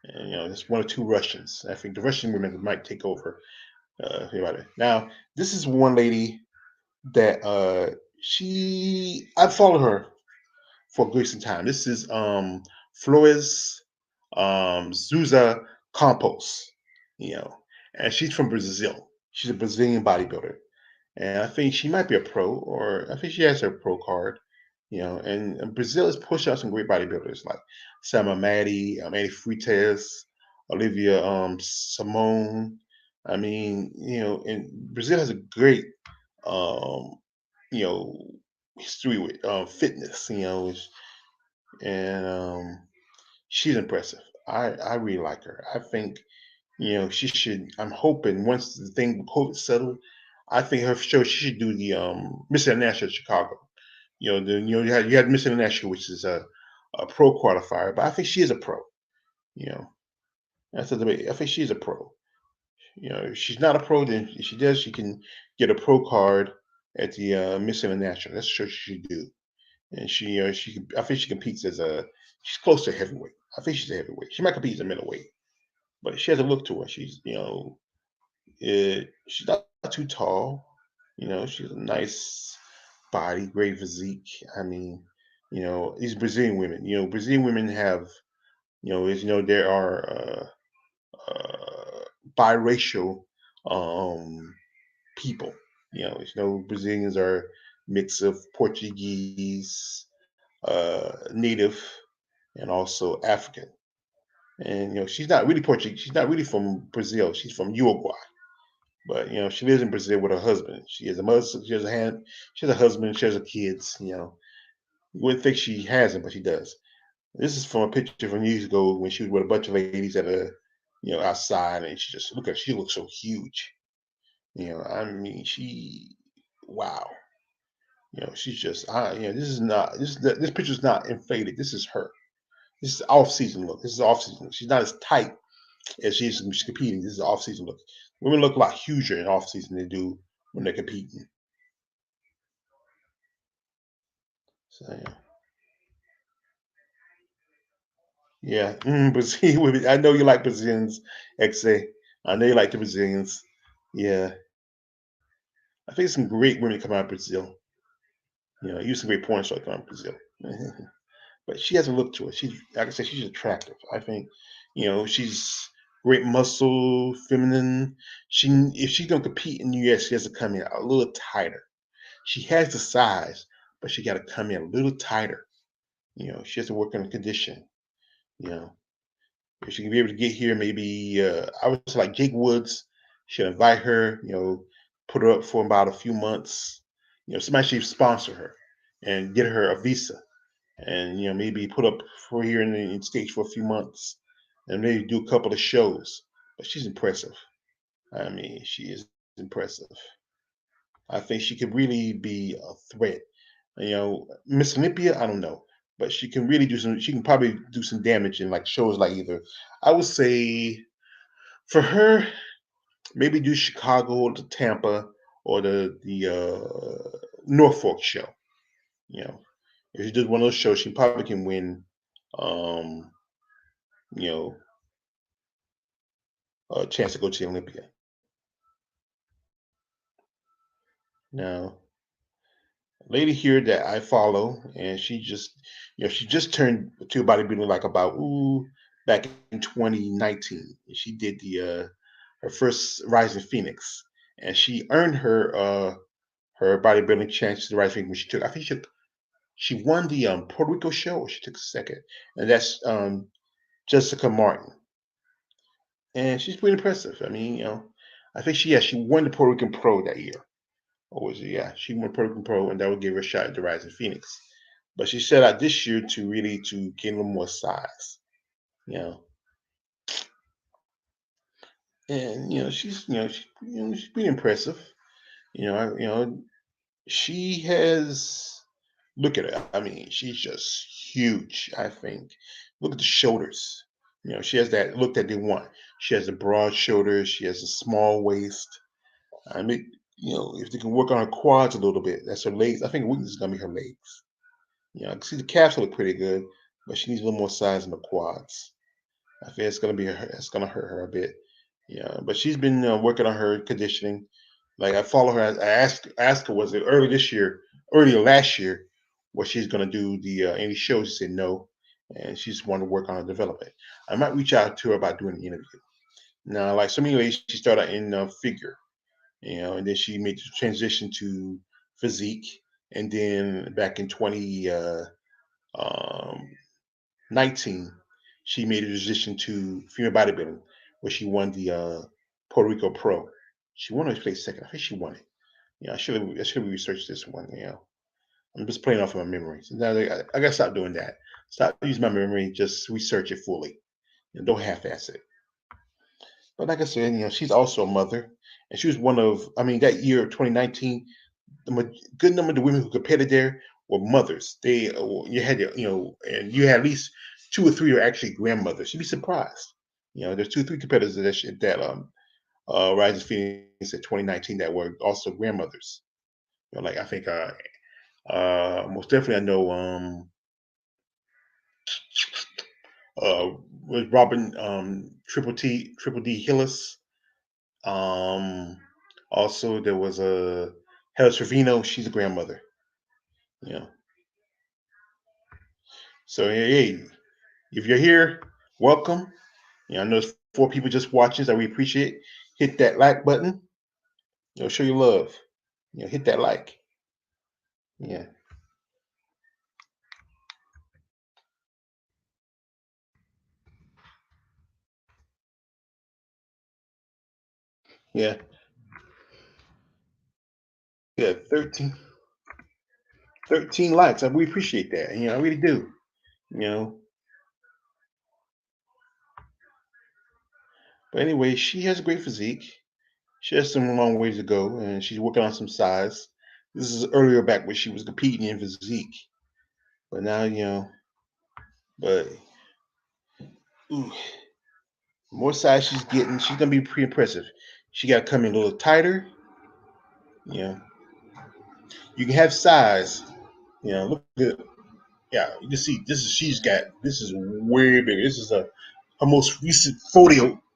And there's one or two Russians. I think the Russian women might take over. Now, this is one lady that I followed her for quite some time. This is Flores Zuza Campos, you know, and she's from Brazil. She's a Brazilian bodybuilder, and I think she might be a pro, or I think she has her pro card. And Brazil has pushed out some great bodybuilders like Sama Madi, Eddie Freitas, Olivia Simone. I mean, and Brazil has a great, um, you know, history with fitness. And she's impressive. I really like her. I think she should. I'm hoping once the thing with COVID settled, I think her show she should do the Miss International Chicago. You had Miss International, which is a pro qualifier, but I think she is a pro. You know, that's the debate. I think she's a pro. If she's not a pro, then if she does, she can get a pro card at the Miss International. That's what she should do. And I think she competes as she's close to heavyweight. I think she's a heavyweight. She might compete as a middleweight, but she has a look to her. She's not too tall. She's a nice body, great physique. I mean, these Brazilian women. Brazilian women have, as you know, there are biracial people. Brazilians are mix of Portuguese, native, and also African. And she's not really Portuguese. She's not really from Brazil. She's from Uruguay. But she lives in Brazil with her husband. She has a mother. She has a husband. She has her kids. You wouldn't think she hasn't, but she does. This is from a picture from years ago when she was with a bunch of ladies at outside, and she looks so huge. I mean, wow. She's just, this is not, this picture's not inflated. This is her. This is off season look. This is off season. She's not as tight as she's competing. This is off season look. Women look a lot huger in off season than they do when they're competing. So yeah. Brazil. I know you like Brazilians, XA. I know you like the Brazilians. Yeah. I think some great women come out of Brazil. You some great porn stars come out of Brazil. But she has a look to her. She's like I said, she's attractive. I think, she's great muscle, feminine. If she's gonna compete in the US, she has to come in a little tighter. She has the size, but she got to come in a little tighter. She has to work on the condition. You know, if she can be able to get here, maybe I would say like Jake Woods should invite her. Put her up for about a few months. Somebody should sponsor her and get her a visa, and maybe put up for here in the States for a few months, and maybe do a couple of shows. But she's impressive. I mean, she is impressive. I think she could really be a threat. Miss Olympia, I don't know, but she can really do some. She can probably do some damage in like shows like either. I would say for her, maybe do Chicago or the Tampa or the Norfolk show. You know, if she does one of those shows, she probably can win. Um, you know, a chance to go to the Olympia. Now, a lady here that I follow, and she just turned to bodybuilding like about back in 2019. She did the her first Rising Phoenix, and she earned her bodybuilding chance to the Rising Phoenix when she took. I think she won the Puerto Rico show, or she took second, and that's Jessica Martin, and she's pretty impressive. I mean, I think she won the Puerto Rican Pro that year. Or was it? Yeah, she won Puerto Rican Pro, and that would give her a shot at the Rising Phoenix. But she set out this year to really to gain a little more size. You know, and she's pretty impressive. She has look at her. I mean, she's just huge. I think. Look at the shoulders. She has that look that they want. She has the broad shoulders. She has a small waist. I mean, if they can work on her quads a little bit, that's her legs. I think her weakness is gonna be her legs. I can see the calves look pretty good, but she needs a little more size in the quads. I think it's gonna hurt her a bit. But she's been working on her conditioning. Like I follow her. I asked her was it earlier last year, what she's gonna do the any shows. She said no, and she just wanted to work on her development. I might reach out to her about doing the interview. Now, like so many ladies, she started out in figure, and then she made the transition to physique, and then back in 2019, she made a transition to female bodybuilding, where she won the Puerto Rico Pro. She won or she placed second. I think she won it. I should have researched this one. I'm just playing off of my memory. So now I gotta stop doing that. Stop using my memory. Just research it fully. Don't half-ass it. But like I said, she's also a mother, and she was one of. I mean, that year of 2019, good number of the women who competed there were mothers. You had and you had at least two or three are actually grandmothers. You'd be surprised. There's two or three competitors that Rising Phoenix at 2019 that were also grandmothers. Like I think most definitely I know uh with Robin Triple D Hillis. Um Also there was a Helen Trevino, she's a grandmother. You know. So hey, if you're here, welcome. I know there's four people just watching, so we appreciate it. Hit that like button. Show your love. Hit that like. Yeah, yeah, yeah. 13 likes. And we appreciate that. I really do. You know. But anyway, she has a great physique. She has some long ways to go, and she's working on some size. This is earlier back when she was competing in physique, but now but ooh, more size she's getting, she's gonna be pretty impressive. She got to come in a little tighter. You know, you can have size. Look good. Yeah, you can see this is way bigger. This is her most recent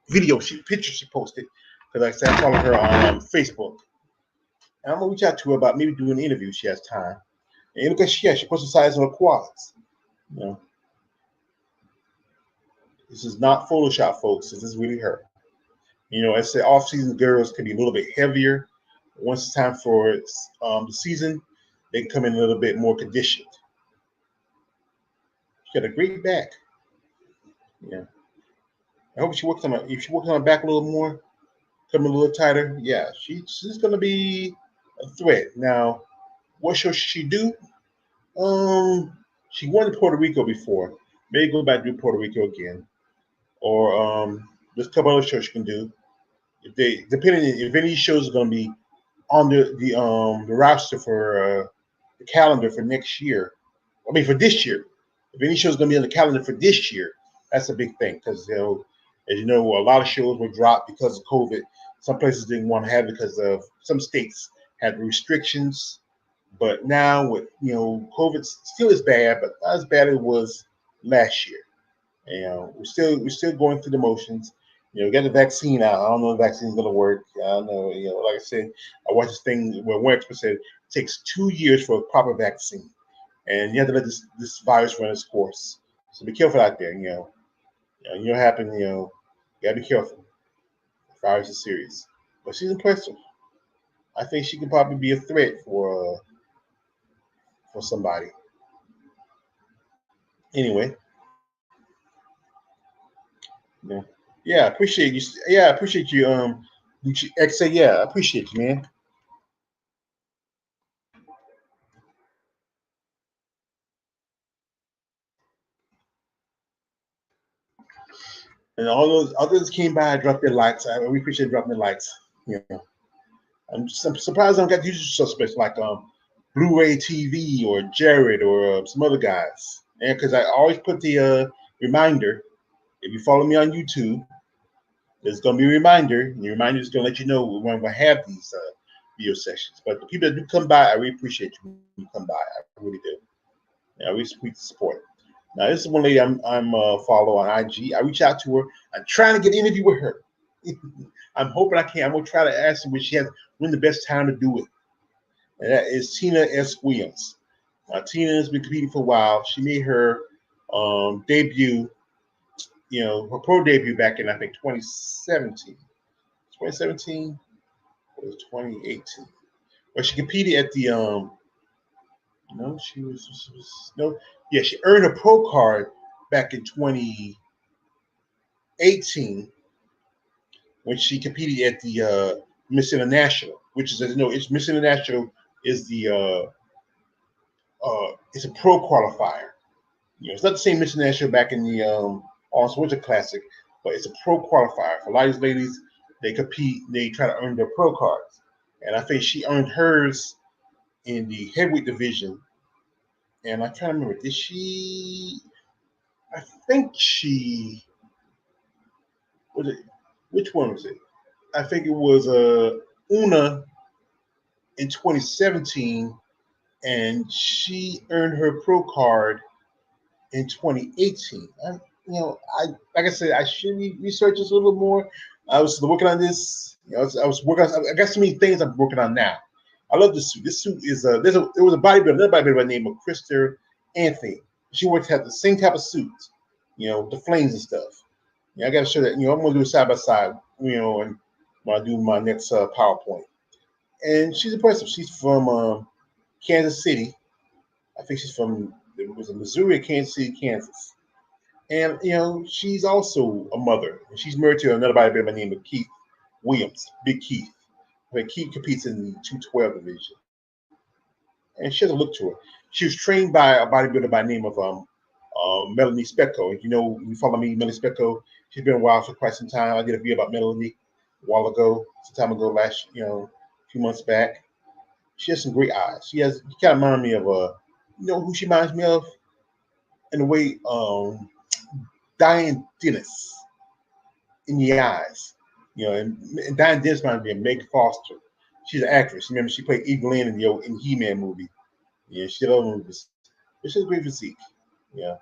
video picture she posted. Because like I said, I follow her on Facebook. And I'm gonna reach out to her about maybe doing an interview. If she has time. And look at she puts the size on her quads. You know, this is not Photoshop, folks. This is really her. You know, as the off-season girls can be a little bit heavier. Once it's time for the season, they can come in a little bit more conditioned. She got a great back. Yeah, I hope she works on her. If she works on her back a little more, come a little tighter. Yeah, she's gonna be a threat. Now, what should she do? She won in Puerto Rico before. Maybe go back to do Puerto Rico again, or there's a couple other shows she can do. If they depending if any shows are gonna be on the roster for the calendar for next year. I mean for this year. If any show's gonna be on the calendar for this year, that's a big thing because as you know, a lot of shows were dropped because of COVID. Some places didn't want to have it because of some states had restrictions. But now with COVID still is bad, but not as bad as it was last year. You know, we're still going through the motions. You know, we got the vaccine out. I don't know if the vaccine's gonna work. I don't know. You know, like I said, I watched this thing where one expert said it takes 2 years for a proper vaccine, and you have to let this virus run its course. So be careful out there. You know what happened. You gotta be careful. The virus is serious, but she's impressive. I think she can probably be a threat for somebody. Anyway, yeah, yeah, I appreciate you. Yeah, I appreciate you. X say yeah, I appreciate you, man. And all those others came by, dropped their likes. We appreciate dropping their likes. You know, I'm surprised I don't got usual suspects like Blu-ray TV or Jared or some other guys. And because I always put the reminder, if you follow me on YouTube, there's gonna be a reminder. And the reminder is gonna let you know when we have these video sessions. But the people that do come by, I really appreciate you when you come by. I really do. Yeah, I really appreciate the support. Now this is one lady I'm follow on IG. I reach out to her. I'm trying to get an interview with her. I'm hoping I can. I'm gonna try to ask her when the best time to do it. And that is Tina S. Williams. Tina has been competing for a while. She made her debut, her pro debut back in I think 2017. 2017 or 2018. But she competed at the no, no, yeah, she earned a pro card back in 2018 when she competed at the Miss International, which is it's Miss International is the it's a pro qualifier. It's not the same Miss International back in the All Winter Classic, but it's a pro qualifier. For a lot of these ladies, they compete, they try to earn their pro cards, and I think she earned hers in the heavyweight division. And I'm trying to remember, did she? I think she was it. Which one was it? I think it was Una in 2017, and she earned her pro card in 2018. I like I said, I should research this a little more. I was working on this. I was working on. I got so many things I'm working on now. I love this suit. This suit is there was a bodybuilder, another bodybuilder by the name of Krista Anthony. She worked had the same type of suit, the flames and stuff. I got to show that. I'm gonna do it side by side. And when I do my next PowerPoint. And she's impressive. She's from Kansas City. I think she's from it was Missouri, or Kansas City, Kansas. And she's also a mother. And she's married to another bodybuilder by the name of Keith Williams, Big Keith. When Keith competes in the 212 division. And she has a look to her. She was trained by a bodybuilder by the name of Melanie Specco. You follow me, Melanie Specco. She's been around for quite some time. I did a video about Melanie a while ago, some time ago, a few months back. She has some great eyes. She kind of reminds me of who she reminds me of in a way, Diane Dennis in the eyes. And Diane Dennis reminds me of Meg Foster. She's an actress. Remember, she played Evelyn in He-Man movie. Yeah, she did other movies. But she has a great physique. Yeah.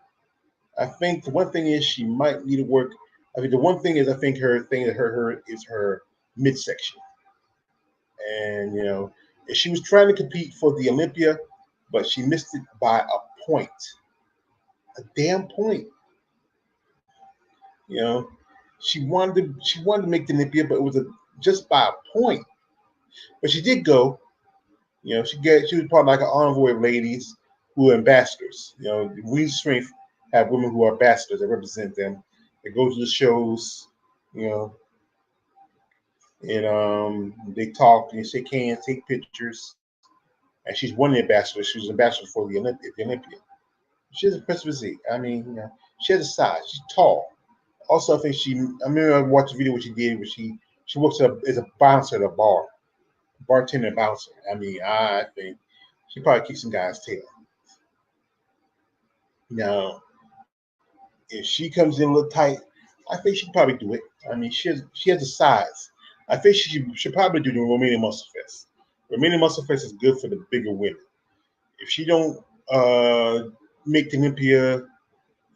I think the one thing is she might need to work. I mean, the one thing is her thing that her is her midsection, and And she was trying to compete for the Olympia, but she missed it by a point, a damn point. You know, she wanted to make the Olympia, but it was just by a point. But she did go. You know, she was part of like an envoy of ladies who are ambassadors. You know, We Strength have women who are ambassadors that represent them. They go to the shows. You know, and they talk and shake hands, take pictures. And she's one of the ambassadors. She was an ambassador for the Olympia. She has a impressive physique. I mean, she has a size. She's tall. Also, I think I remember I watched a video what she did where she works as a bouncer at a bar, bartender and bouncer. I mean, I think she probably kicks some guy's tail. Now, if she comes in a little tight, I think she'd probably do it. I mean, she has the size. I think she should probably do the Romanian Muscle Fest. Romanian Muscle Fest is good for the bigger women. If she don't make the Olympia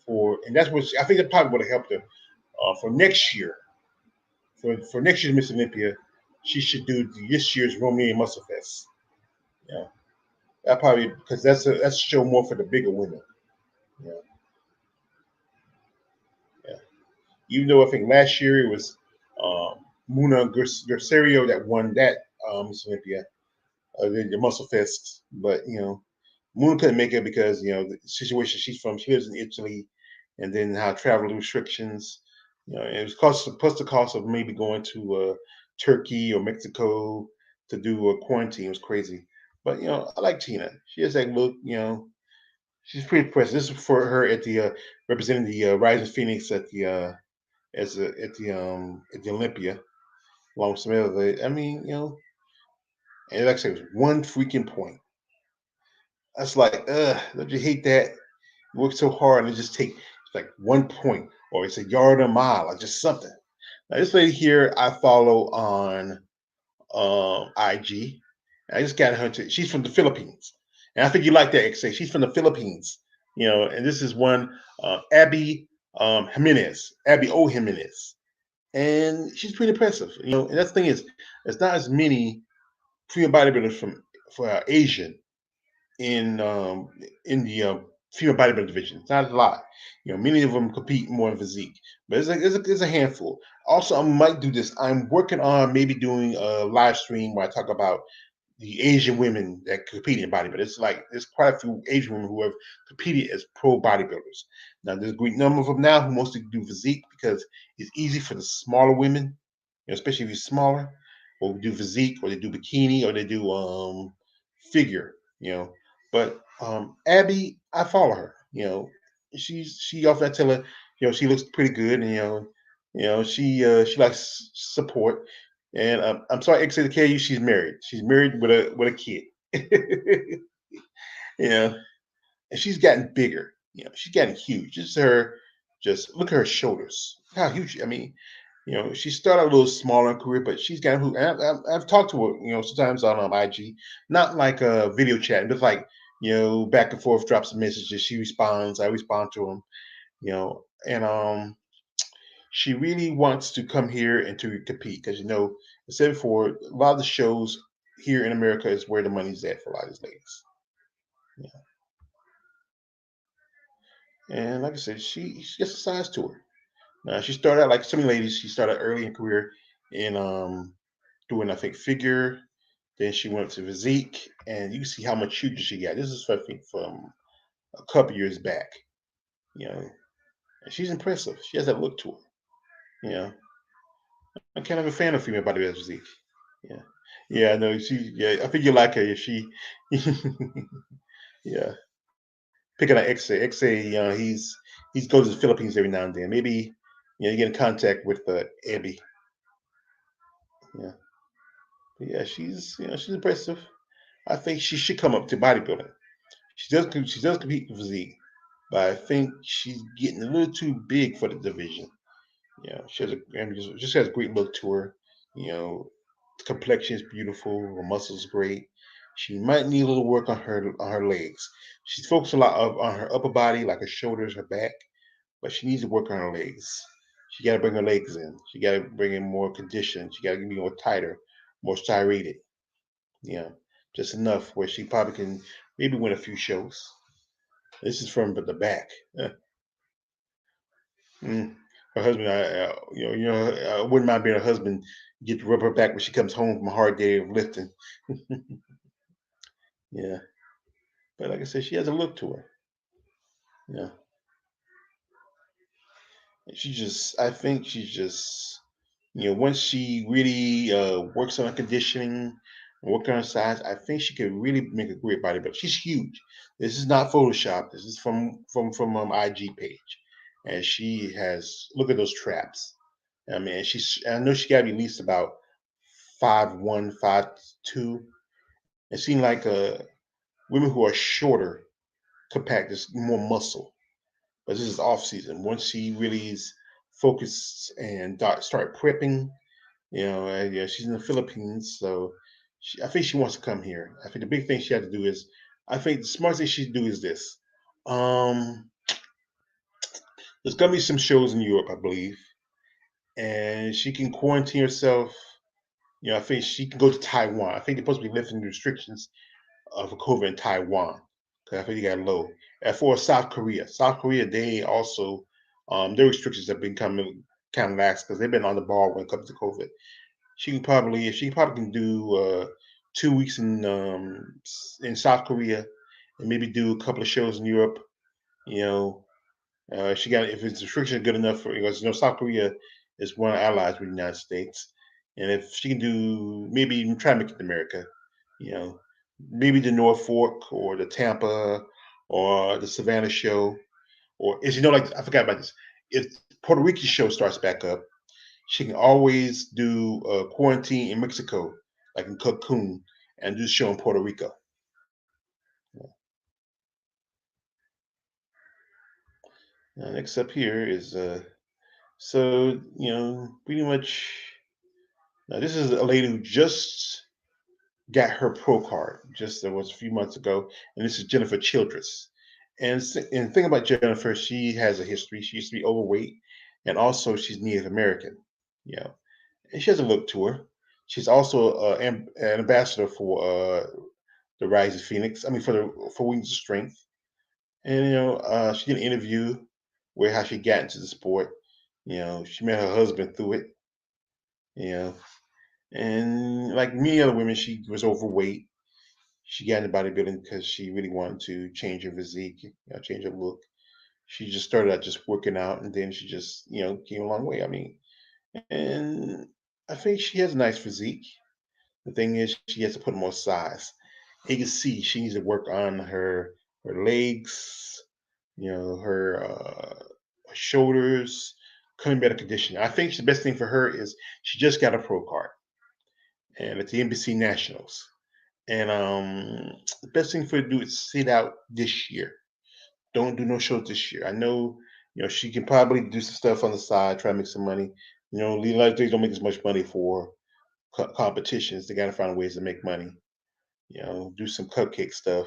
and that's what I think that probably would have helped her for next year. For next year's Miss Olympia, she should do this year's Romanian Muscle Fest. Yeah, that probably because that's a show more for the bigger women. Yeah, yeah. Even though I think last year it was Muna Gersario that won that Miss Olympia, the Muscle Fest, but Moon couldn't make it because the situation she's from. She lives in Italy, and then how travel restrictions. And it was plus the cost of maybe going to Turkey or Mexico to do a quarantine was crazy. But I like Tina. She has that look. She's pretty impressive. This is for her at the representing the Rising Phoenix at the at the Olympia along with some other. I mean, and like I said, it was one freaking point. That's like, don't you hate that? You work so hard and it just take like 1 point or it's a yard or a mile or just something. Now this lady here I follow on IG. I just got her to she's from the Philippines. And I think you like that XA. She's from the Philippines. And this is one Abby Jimenez, Abby O Jimenez. And she's pretty impressive. And that's the thing is, there's not as many female bodybuilders from for Asian in the female bodybuilding division. It's not a lot. Many of them compete more in physique, but it's a handful. Also, I might do this. I'm working on maybe doing a live stream where I talk about the Asian women that compete in bodybuilding. It's like there's quite a few Asian women who have competed as pro bodybuilders. Now there's a great number of them now who mostly do physique because it's easy for the smaller women, especially if you're smaller, or do physique, or they do bikini, or they do figure. But Abby, I follow her. She often I tell her, she looks pretty good, and she likes support. And I'm sorry, X to tell you, she's married. She's married with a kid. you know, and she's gotten bigger. She's gotten huge. Just look at her shoulders. How huge? I mean, she started a little smaller in career, but she's got who. I've talked to her, sometimes on IG, not like a video chat, but like back and forth, drop some messages. She responds. I respond to them. And she really wants to come here and to compete because I said before, a lot of the shows here in America is where the money's at for a lot of these ladies. Yeah. And like I said, she gets a size to her. Now she started out like so many ladies. She started early in career in doing I think figure. Then she went to physique, and you can see how much huger she got. This is I think from a couple years back. You know, and she's impressive. She has that look to her. I'm kind of a fan of female bodybuilders physique. Yeah, yeah, I know. Yeah, I think you like her. If she, yeah, picking an XA. XA, he's goes to the Philippines every now and then. Maybe you get in contact with Abby. Yeah, but yeah, she's impressive. I think she should come up to bodybuilding. She does compete in physique, but I think she's getting a little too big for the division. She has just has a great look to her. You know, complexion is beautiful. Her muscles great. She might need a little work on her legs. She's focused a lot on her upper body, like her shoulders, her back, but she needs to work on her legs. She got to bring her legs in. She got to bring in more condition. She got to be more tighter, more striated. Yeah. just enough where she probably can maybe win a few shows. This is from the back. Mm. Her husband, I wouldn't mind being a husband. Get to rub her back when she comes home from a hard day of lifting. Yeah, but like I said, she has a look to her. Yeah, I think she's just, once she really works on her conditioning and work on her size, I think she could really make a great bodybuilder. She's huge. This is not Photoshop. This is from IG page, and she has look at those traps. I mean, I know she got to be at least about 5'1", 5'2". It seems like women who are shorter compact is more muscle. But this is off season. Once she really is focused and start prepping, yeah, she's in the Philippines, so I think she wants to come here. I think the big thing she had to do is, I think the smartest thing she should do is this. Um, there's gonna be some shows in Europe, I believe, and she can quarantine herself. I think she can go to Taiwan. I think they're supposed to be lifting the restrictions for COVID in Taiwan, because I think they got low. As for South Korea, they also their restrictions have been coming kind of lax because they've been on the ball when it comes to COVID. She probably can do 2 weeks in South Korea, and maybe do a couple of shows in Europe. You know, she got if its restriction good enough for because South Korea is one of our allies with the United States, and if she can do maybe even try to make it to America, you know, maybe the North Fork or the Tampa or the Savannah show, or as like I forgot about this. If Puerto Rican show starts back up, she can always do quarantine in Mexico, like in Cancun, and do the show in Puerto Rico. Next up here is pretty much. Now this is a lady who just got her pro card just that was a few months ago, and this is Jennifer Childress. And thing about Jennifer, she has a history. She used to be overweight, and also she's Native American. You know, and she has a look to her. She's also an ambassador for the Rise of Phoenix. I mean, for Wings of Strength. And she did an interview where how she got into the sport. She met her husband through it. You know, and like many other women, she was overweight. She got into bodybuilding because she really wanted to change her physique, change her look. She just started out just working out, and then she just, came a long way. I mean, and I think she has a nice physique. The thing is, she has to put more size. You can see she needs to work on her legs, her shoulders, coming better condition. I think the best thing for her is she just got a pro card, and at the NBC Nationals. And the best thing for her to do is sit out this year. Don't do no shows this year. I know, she can probably do some stuff on the side, try to make some money. A lot of things don't make as much money for competitions. They got to find ways to make money. Do some cupcake stuff,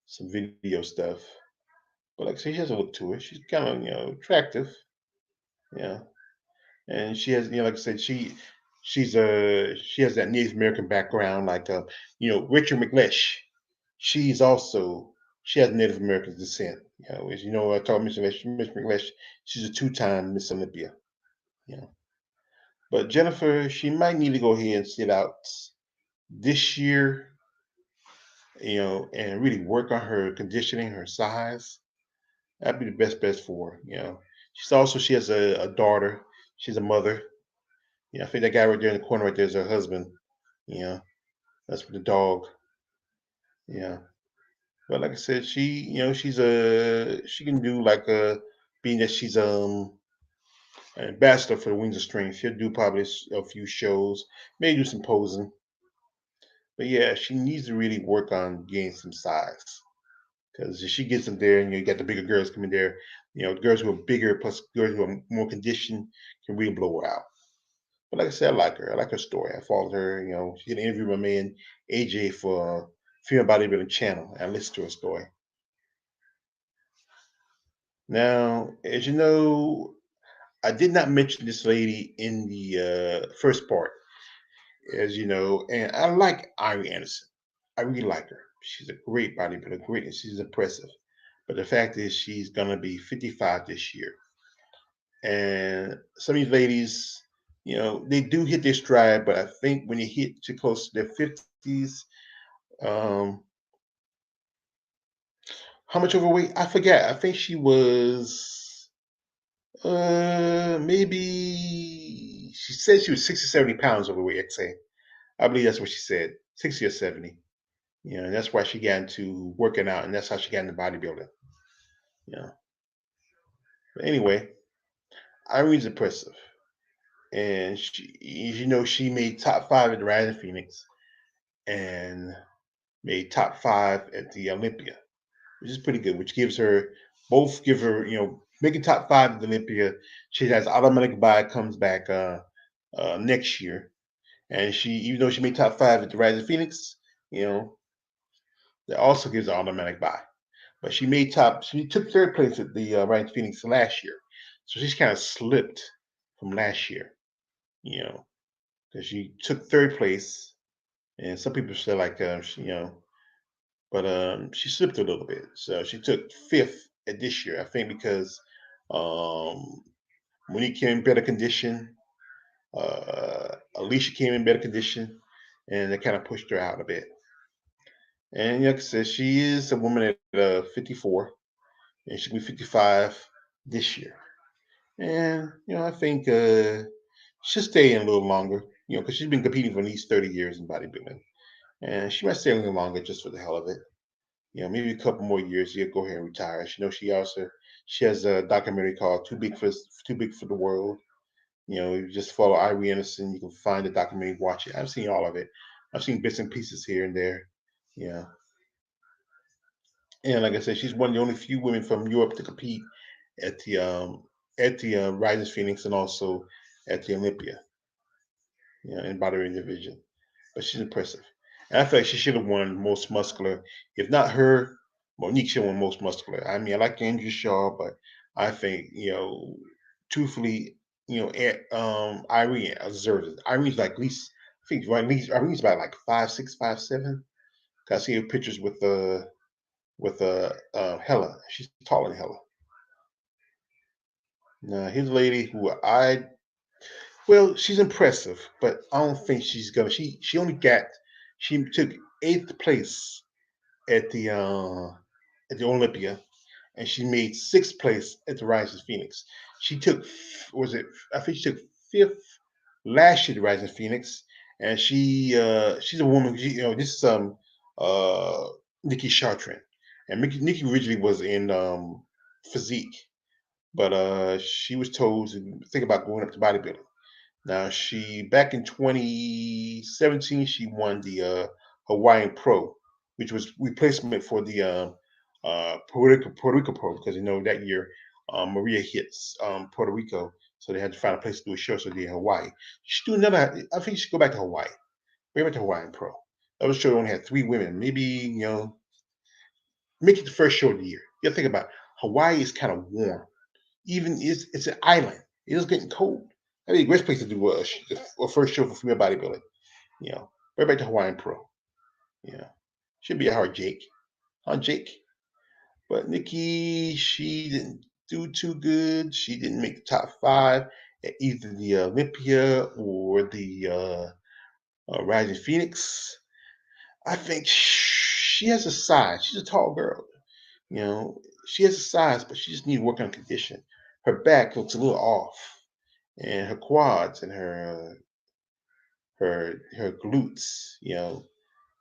some video stuff. But like I say, she has a look to her. She's kind of, attractive. Yeah. And she has, like I said, she has that Native American background, like Richard McLeish. She's also she has Native American descent. As you know, I told Miss McLeish, she's a two-time Miss Olympia. You know, but Jennifer, she might need to go ahead and sit out this year. And really work on her conditioning, her size. That'd be the best for her. She has a daughter. She's a mother. I think that guy right there in the corner right there is her husband. Yeah, that's with the dog. Yeah, but like I said, she can do like being that she's an ambassador for the Wings of Strength. She'll do probably a few shows, maybe do some posing. But yeah, she needs to really work on gaining some size because if she gets in there, and you got the bigger girls coming there, girls who are bigger plus girls who are more conditioned can really blow her out. But like I said, I like her. I like her story. I followed her. She did an interview with my man AJ for Female Bodybuilding Channel. And I listened to her story. Now, as you know, I did not mention this lady in the first part, as you know, and I like Irie Anderson. I really like her. She's a great bodybuilder, great, and she's impressive. But the fact is, she's gonna be 55 this year. And some of these ladies, they do hit their stride, but I think when you hit too close to their 50s, um, how much overweight? I forget. I think she was maybe she said she was 60, 70 pounds overweight, I'd say. I believe that's what she said. 60 or 70. And that's why she got into working out, and that's how she got into bodybuilding. You know. But anyway, Irene's impressive. And she made top five at the Rising Phoenix and made top five at the Olympia, which is pretty good, which gives her both give her, making top five at the Olympia. She has automatic buy, comes back next year. And even though she made top five at the Rising Phoenix, you know, that also gives her automatic buy. But she took third place at the Rising Phoenix last year. So she's kind of slipped from last year, you know, because she took third place. And some people say like, but she slipped a little bit. So she took fifth at this year, I think, because um, Monique came in better condition. Alicia came in better condition, and they kind of pushed her out a bit. And like I said, she is a woman at 54, and she'll be 55 this year. And I think she'll stay in a little longer, because she's been competing for at least 30 years in bodybuilding, and she might stay a little longer just for the hell of it. Maybe a couple more years, she'll go ahead and retire. She has a documentary called Too Big for the World. You just follow Irie Anderson. You can find the documentary, watch it. I've seen all of it. I've seen bits and pieces here and there. Yeah, and like I said, she's one of the only few women from Europe to compete at the Rising Phoenix and also at the Olympia, in bodybuilding division. But she's impressive. And I feel like she should have won most muscular. If not her, Monique should have won most muscular. I mean, I like Andrew Shaw, but I think, truthfully, Irene deserves it. Irene's like at least, I think Irene's about like 5'6", 5'7". Cause I see her pictures with Hella. She's taller than Hella. Now here's a lady who she's impressive, but I don't think she's gonna. She took eighth place at the Olympia, and she made sixth place at the Rising Phoenix. She took was it? I think she took fifth last year at the Rising Phoenix, and she's a woman. This is uh Nikki Chartrand, and Nikki originally was in physique, but she was told to think about going up to bodybuilding. Now she back in 2017 she won the Hawaiian Pro, which was replacement for the Puerto Rico Pro because that year Maria hits Puerto Rico, so they had to find a place to do a show, so they did Hawaii. She should do another. I think she should go back to Hawaii. Bring back to Hawaiian Pro. That was show only had three women. Maybe make it the first show of the year. You gotta think about it. Hawaii is kind of warm. Even it's an island. It is getting cold. That'd be a great place to do a first show for female bodybuilding. You know, right back to Hawaiian Pro. Should be a hard Jake, huh, Jake? But Nikki, she didn't do too good. She didn't make the top five at either the Olympia or the Rising Phoenix. I think she has a size. She's a tall girl. You know, she has a size, but she just needs work on condition. Her back looks a little off, and her quads and her glutes.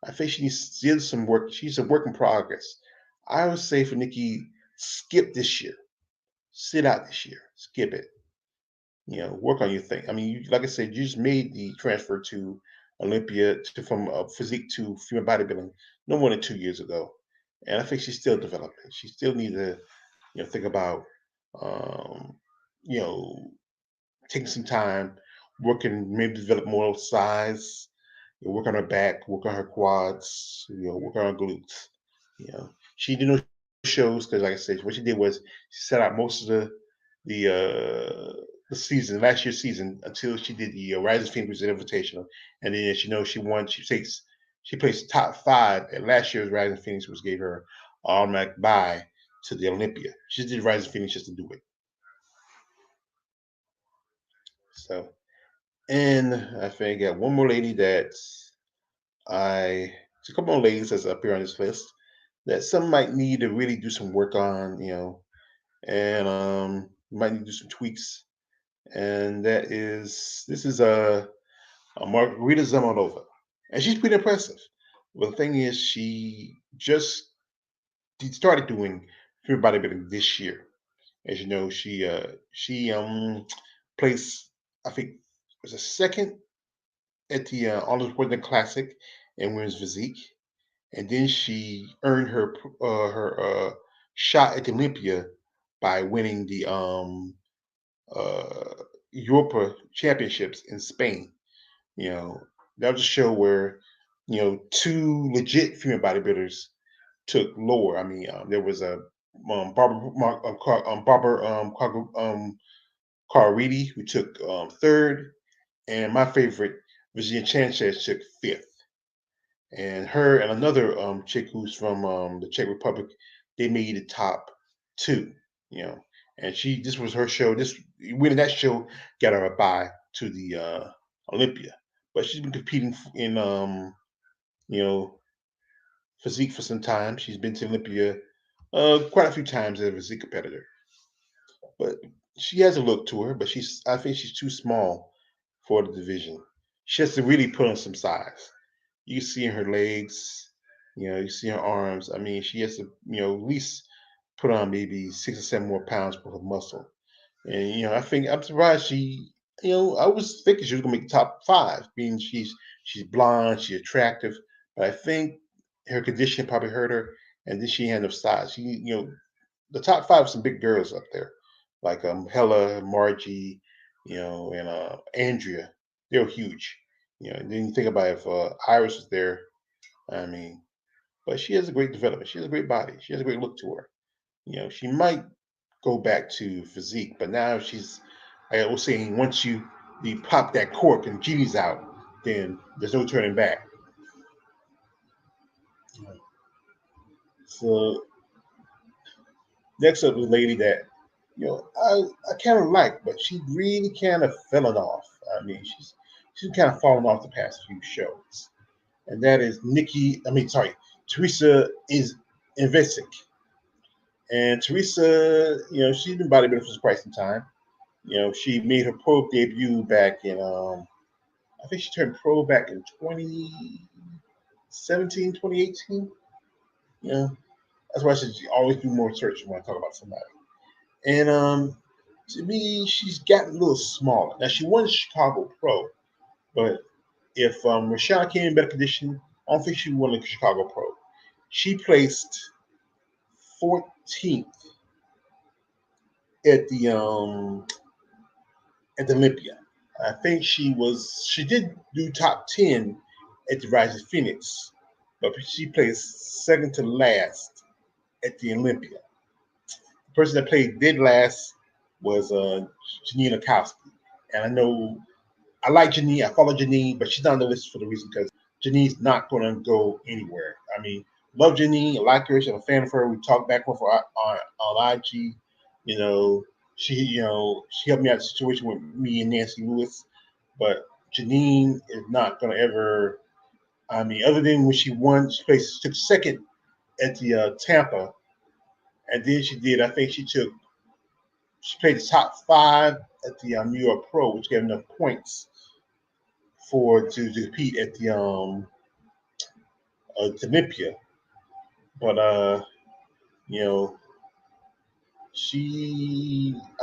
I think she needs still some work. She's a work in progress. I would say for Nikki, skip this year, sit out this year, skip it. Work on your thing. I mean, like I said, you just made the transfer to Olympia from physique to female bodybuilding no more than 2 years ago, and I think she's still developing. She still needs to, think about, um, you know, taking some time, working, maybe develop more size, work on her back, work on her quads, work on her glutes. She did no shows because, like I said, what she did was she set out most of the season, last year's season, until she did the Rising Phoenix Invitational, and then she knows she won. She placed top 5 at last year's Rising Phoenix, which gave her automatic bye to the Olympia. She just did Rising Phoenix just to do it. So, and I think I got one more lady that it's a couple more ladies that's up here on this list that some might need to really do some work on, and might need to do some tweaks. And this is a Margarita Zamanova, and she's pretty impressive. Well, the thing is, she just started doing female bodybuilding this year. As you know, she placed, I think, was a second at the All Important Classic in women's physique, and then she earned her shot at the Olympia by winning the uh, Europa Championships in Spain. You know, that was a show where two legit female bodybuilders took lower. I mean, there was a Barbara Caridi who took third, and my favorite Virginia Sanchez took fifth. And her and another chick who's from the Czech Republic, they made the top two. You know, and this was her show. This winning that show got her a bye to the Olympia, but she's been competing in you know physique for some time. She's been to Olympia quite a few times as a physique competitor, but she has a look to her. But I think she's too small for the division. She has to really put on some size. You see her legs, you see her arms. I mean, she has to, at least put on maybe 6 or 7 more pounds per her muscle. And I think I'm surprised I was thinking she was gonna make the top 5, being she's blonde, she's attractive, but I think her condition probably hurt her, and then she had enough size. The top 5 some big girls up there, like Hella, Margie, and Andrea. They're huge. And then you think about if Iris was there. I mean, but she has a great development. She has a great body. She has a great look to her. She might go back to physique, but now I was saying, once you pop that cork and genie's out, then there's no turning back. So next up is a lady that I kind of like, but she really kind of fallen off. I mean, she's kind of fallen off the past few shows, and that is Teresa is Invesic. And Teresa, she's been bodybuilding for quite some time. She made her pro debut back in, I think she turned pro back in 2017, 2018. That's why I said you always do more research when I talk about somebody. And to me, she's gotten a little smaller. Now, she won Chicago Pro, but if Rashad came in better condition, I don't think she won the Chicago Pro. She placed 14th at the Olympia. I think she did do top 10 at the Rising Phoenix, but she placed second to last at the Olympia. The person that played did last was Janine Akowski. And I know I like Janine, I follow Janine, but she's not on the list for the reason because Janine's not going to go anywhere. I mean, love Janine, I like her, I'm a fan of her. We talk back with her on IG. You know, she helped me out in the situation with me and Nancy Lewis. But Janine is not going to ever. I mean, other than when she won, took second at the Tampa, and then she did. I think she played the top 5 at the New York Pro, which gave enough points to compete at the Olympia. But you know,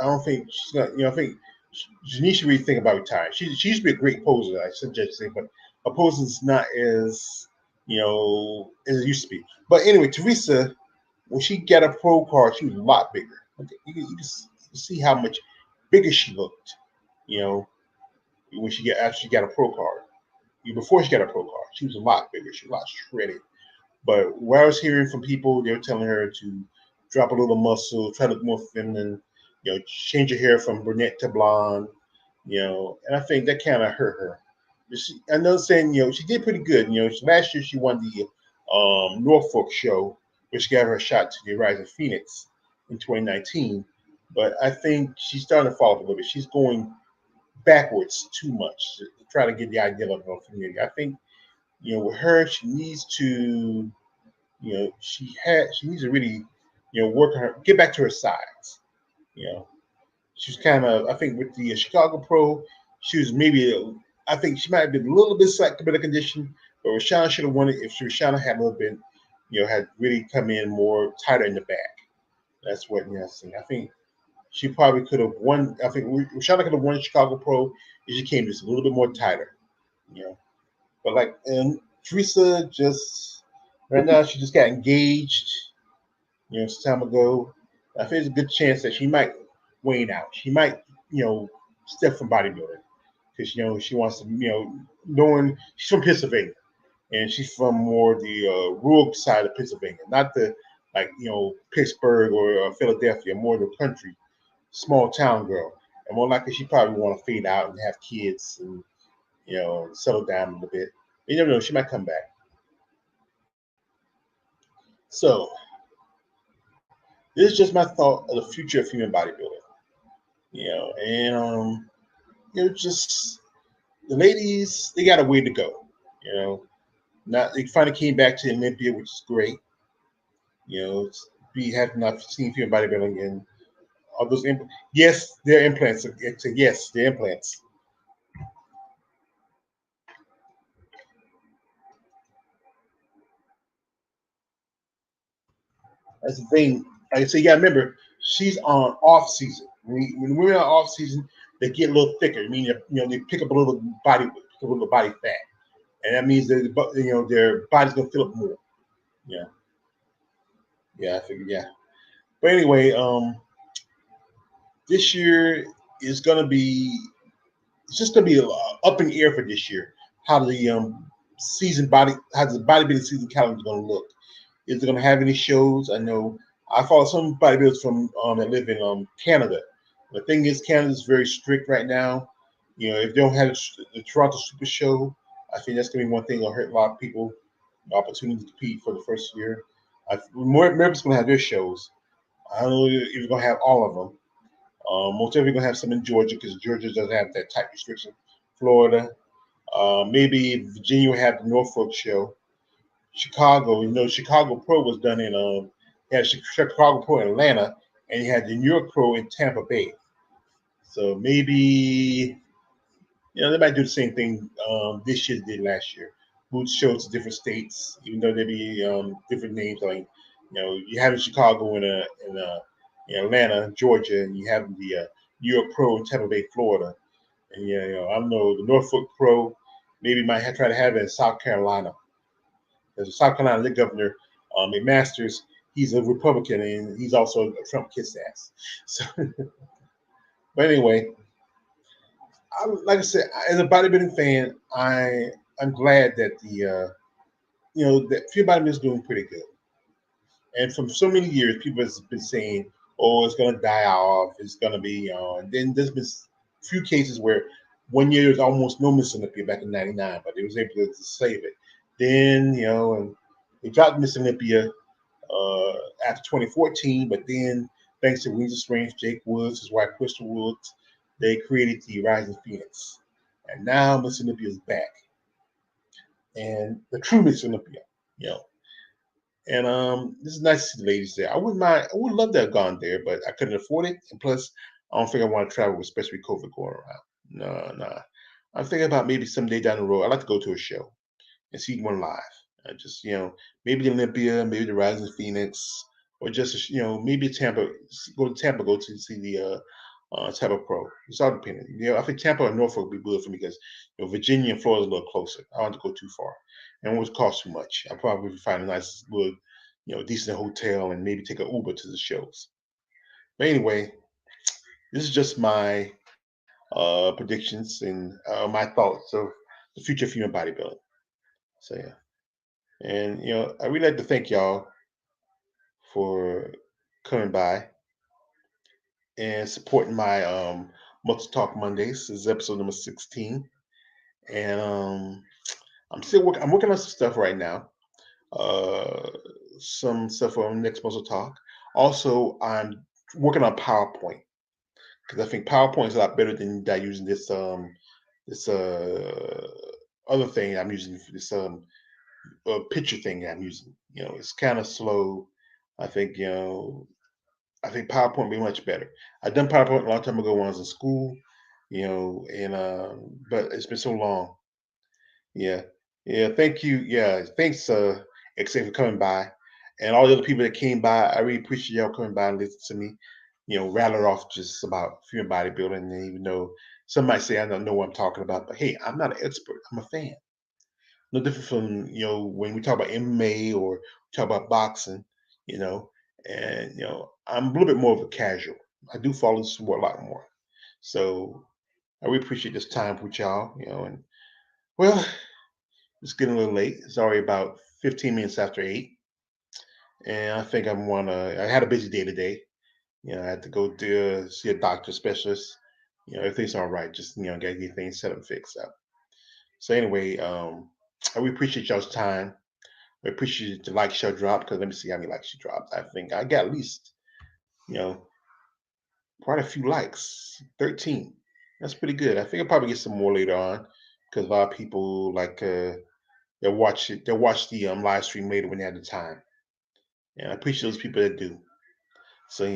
I don't think she's not. I think Janine should really think about retiring. She used to be a great poser, I suggest to say, but her posing is not as as it used to be. But anyway, Teresa, when she got a pro card, she was a lot bigger. Okay, you can see how much bigger she looked. You know, when after she got a pro card. Before she got a pro card, she was a lot bigger. She was a lot shredded. But what I was hearing from people, they were telling her to drop a little muscle, try to look more feminine, change her hair from brunette to blonde, and I think that kind of hurt her I'm not saying she did pretty good. Last year she won the Norfolk show, which gave her a shot to the Rise of Phoenix in 2019. But I think she's starting to fall off a little bit. She's going backwards too much to try to get the ideal of her community. I think with her, she needs to she needs to really work on her, get back to her size. You know, She's kind of, I think, with the Chicago Pro, she was maybe, I think she might have been a little bit slightly better condition, but Rashana should have won it if Rashana had a little bit, had really come in more tighter in the back. That's what I think. I think she probably could have won. I think Rashana could have won Chicago Pro if she came just a little bit more tighter. You know, but like, and Teresa just right now she just got engaged. Some time ago. I think there's a good chance that she might wane out. She might, step from bodybuilding because she wants to, knowing she's from Pennsylvania and she's from more the rural side of Pennsylvania, not the like Pittsburgh or Philadelphia, more the country, small town girl. And more likely she probably want to fade out and have kids and settle down a little bit. You never know, she might come back. So this is just my thought of the future of human bodybuilding. And just the ladies, they got a way to go. You know, Not they finally came back to Olympia, which is great. We have not seen female bodybuilding and all those implants. Yes, they're implants. Yes, they're implants. That's the thing. Like I say, you gotta remember, she's on off season. When we're on off season, they get a little thicker. I mean, they pick up a little body, pick up a little body fat, and that means that their body's gonna fill up more. Yeah, yeah, I figured. Yeah, but anyway, this year is gonna be it's just gonna be up in the air for this year. How the how the bodybuilding season calendar is gonna look. Is it gonna have any shows? I know I follow some bodybuilders from that live in Canada. The thing is, Canada is very strict right now. If they don't have the Toronto Super Show, I think that's gonna be one thing that'll hurt a lot of people. The opportunity to compete for the first year. More America's gonna have their shows. I don't know if you're gonna have all of them. Most of you gonna have some in Georgia because Georgia doesn't have that type restriction. Florida, maybe Virginia will have the Norfolk show. Chicago, Chicago Pro was done in you had Chicago Pro in Atlanta, and you had the New York Pro in Tampa Bay. So maybe they might do the same thing this year they did last year. Move shows to different states, even though there be different names. Like you have in Chicago in Atlanta, Georgia, and you have the New York Pro in Tampa Bay, Florida. And I don't know the Norfolk Pro. Maybe might try to have it in South Carolina. There's a South Carolina League governor, Masters. He's a Republican and he's also a Trump kiss ass. So, but anyway, like I said, as a bodybuilding fan, I'm glad that the that few bodybuilding is doing pretty good. And from so many years, people have been saying, "Oh, it's going to die off. It's going to be." And then there's been a few cases where one year there was almost no Miss Olympia back in '99, but they was able to save it. Then and they dropped Miss Olympia after 2014, but then thanks to Windsor Strange, Jake Woods, his wife Crystal Woods, they created the Rising Phoenix, and now Miss Olympia is back, and the true Miss Olympia, you know. And this is nice to see the ladies there. I wouldn't mind. I would love to have gone there, but I couldn't afford it. And plus, I don't think I want to travel, especially COVID going around. No, no. I'm thinking about maybe someday down the road. I'd like to go to a show and see one live. Just maybe the Olympia, maybe the Rising Phoenix, or just maybe Tampa. Go to Tampa, go to see the Tampa Pro. It's all dependent. I think Tampa or Norfolk would be good for me because Virginia and Florida is a little closer. I don't want to go too far, and it would cost too much. I probably find a nice, good, decent hotel and maybe take an Uber to the shows. But anyway, this is just my predictions and my thoughts of the future of human bodybuilding. So yeah. And I really like to thank y'all for coming by and supporting my Talk Mondays. This is episode number 16. and I'm working on some stuff right now. Uh, some stuff on next muscle talk. Also, I'm working on PowerPoint because I think PowerPoint is a lot better than that using this other thing I'm using, this picture thing I'm using. It's kind of slow. I think I think PowerPoint would be much better. I've done PowerPoint a long time ago when I was in school, and but it's been so long. Yeah, yeah. Thank you. Yeah, thanks, XA, for coming by, and all the other people that came by. I really appreciate y'all coming by and listening to me. Rattle off just about female bodybuilding, and even though some might say I don't know what I'm talking about, but hey, I'm not an expert. I'm a fan. No different from when we talk about MMA or talk about boxing, you know, and I'm a little bit more of a casual. I do follow the sport a lot more, so I really appreciate this time with y'all. And well, it's getting a little late. It's already about 15 minutes after 8, and I think I'm wanna. I had a busy day today. I had to go to see a doctor specialist. Everything's all right. Just get things set up, fixed up. So anyway, I really appreciate y'all's time. I appreciate the like share drop because let me see how many likes you dropped. I think I got at least, you know, quite a few likes. 13. That's pretty good. I think I'll probably get some more later on because a lot of people like they'll watch the live stream later when they have the time. And I appreciate those people that do. So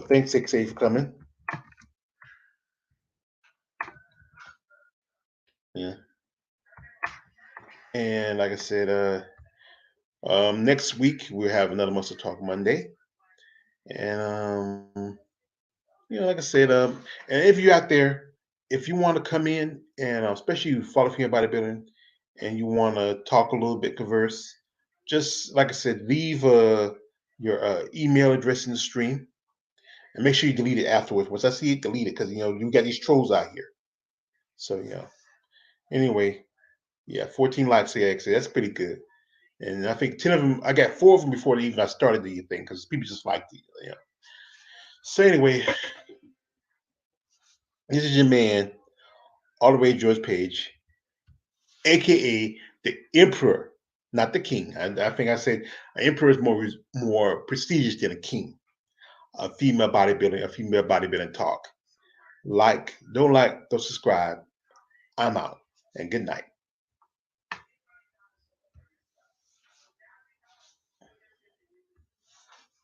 thanks XA for coming. Yeah. And like I said, next week we'll have another Muscle Talk Monday. And like I said, and if you're out there, if you want to come in and especially you follow female bodybuilding and you want to talk a little bit, converse, just like I said, leave your email address in the stream and make sure you delete it afterwards. Once I see it, delete it because you got these trolls out here. So anyway, yeah, 14 likes here, actually, that's pretty good. And I think 10 of them, I got 4 of them before they even got started the thing because people just liked it. So anyway, this is your man, all the way George Page, aka the emperor, not the king. I think I said an emperor is more prestigious than a king. A female bodybuilding talk. Like, don't subscribe. I'm out. And good night.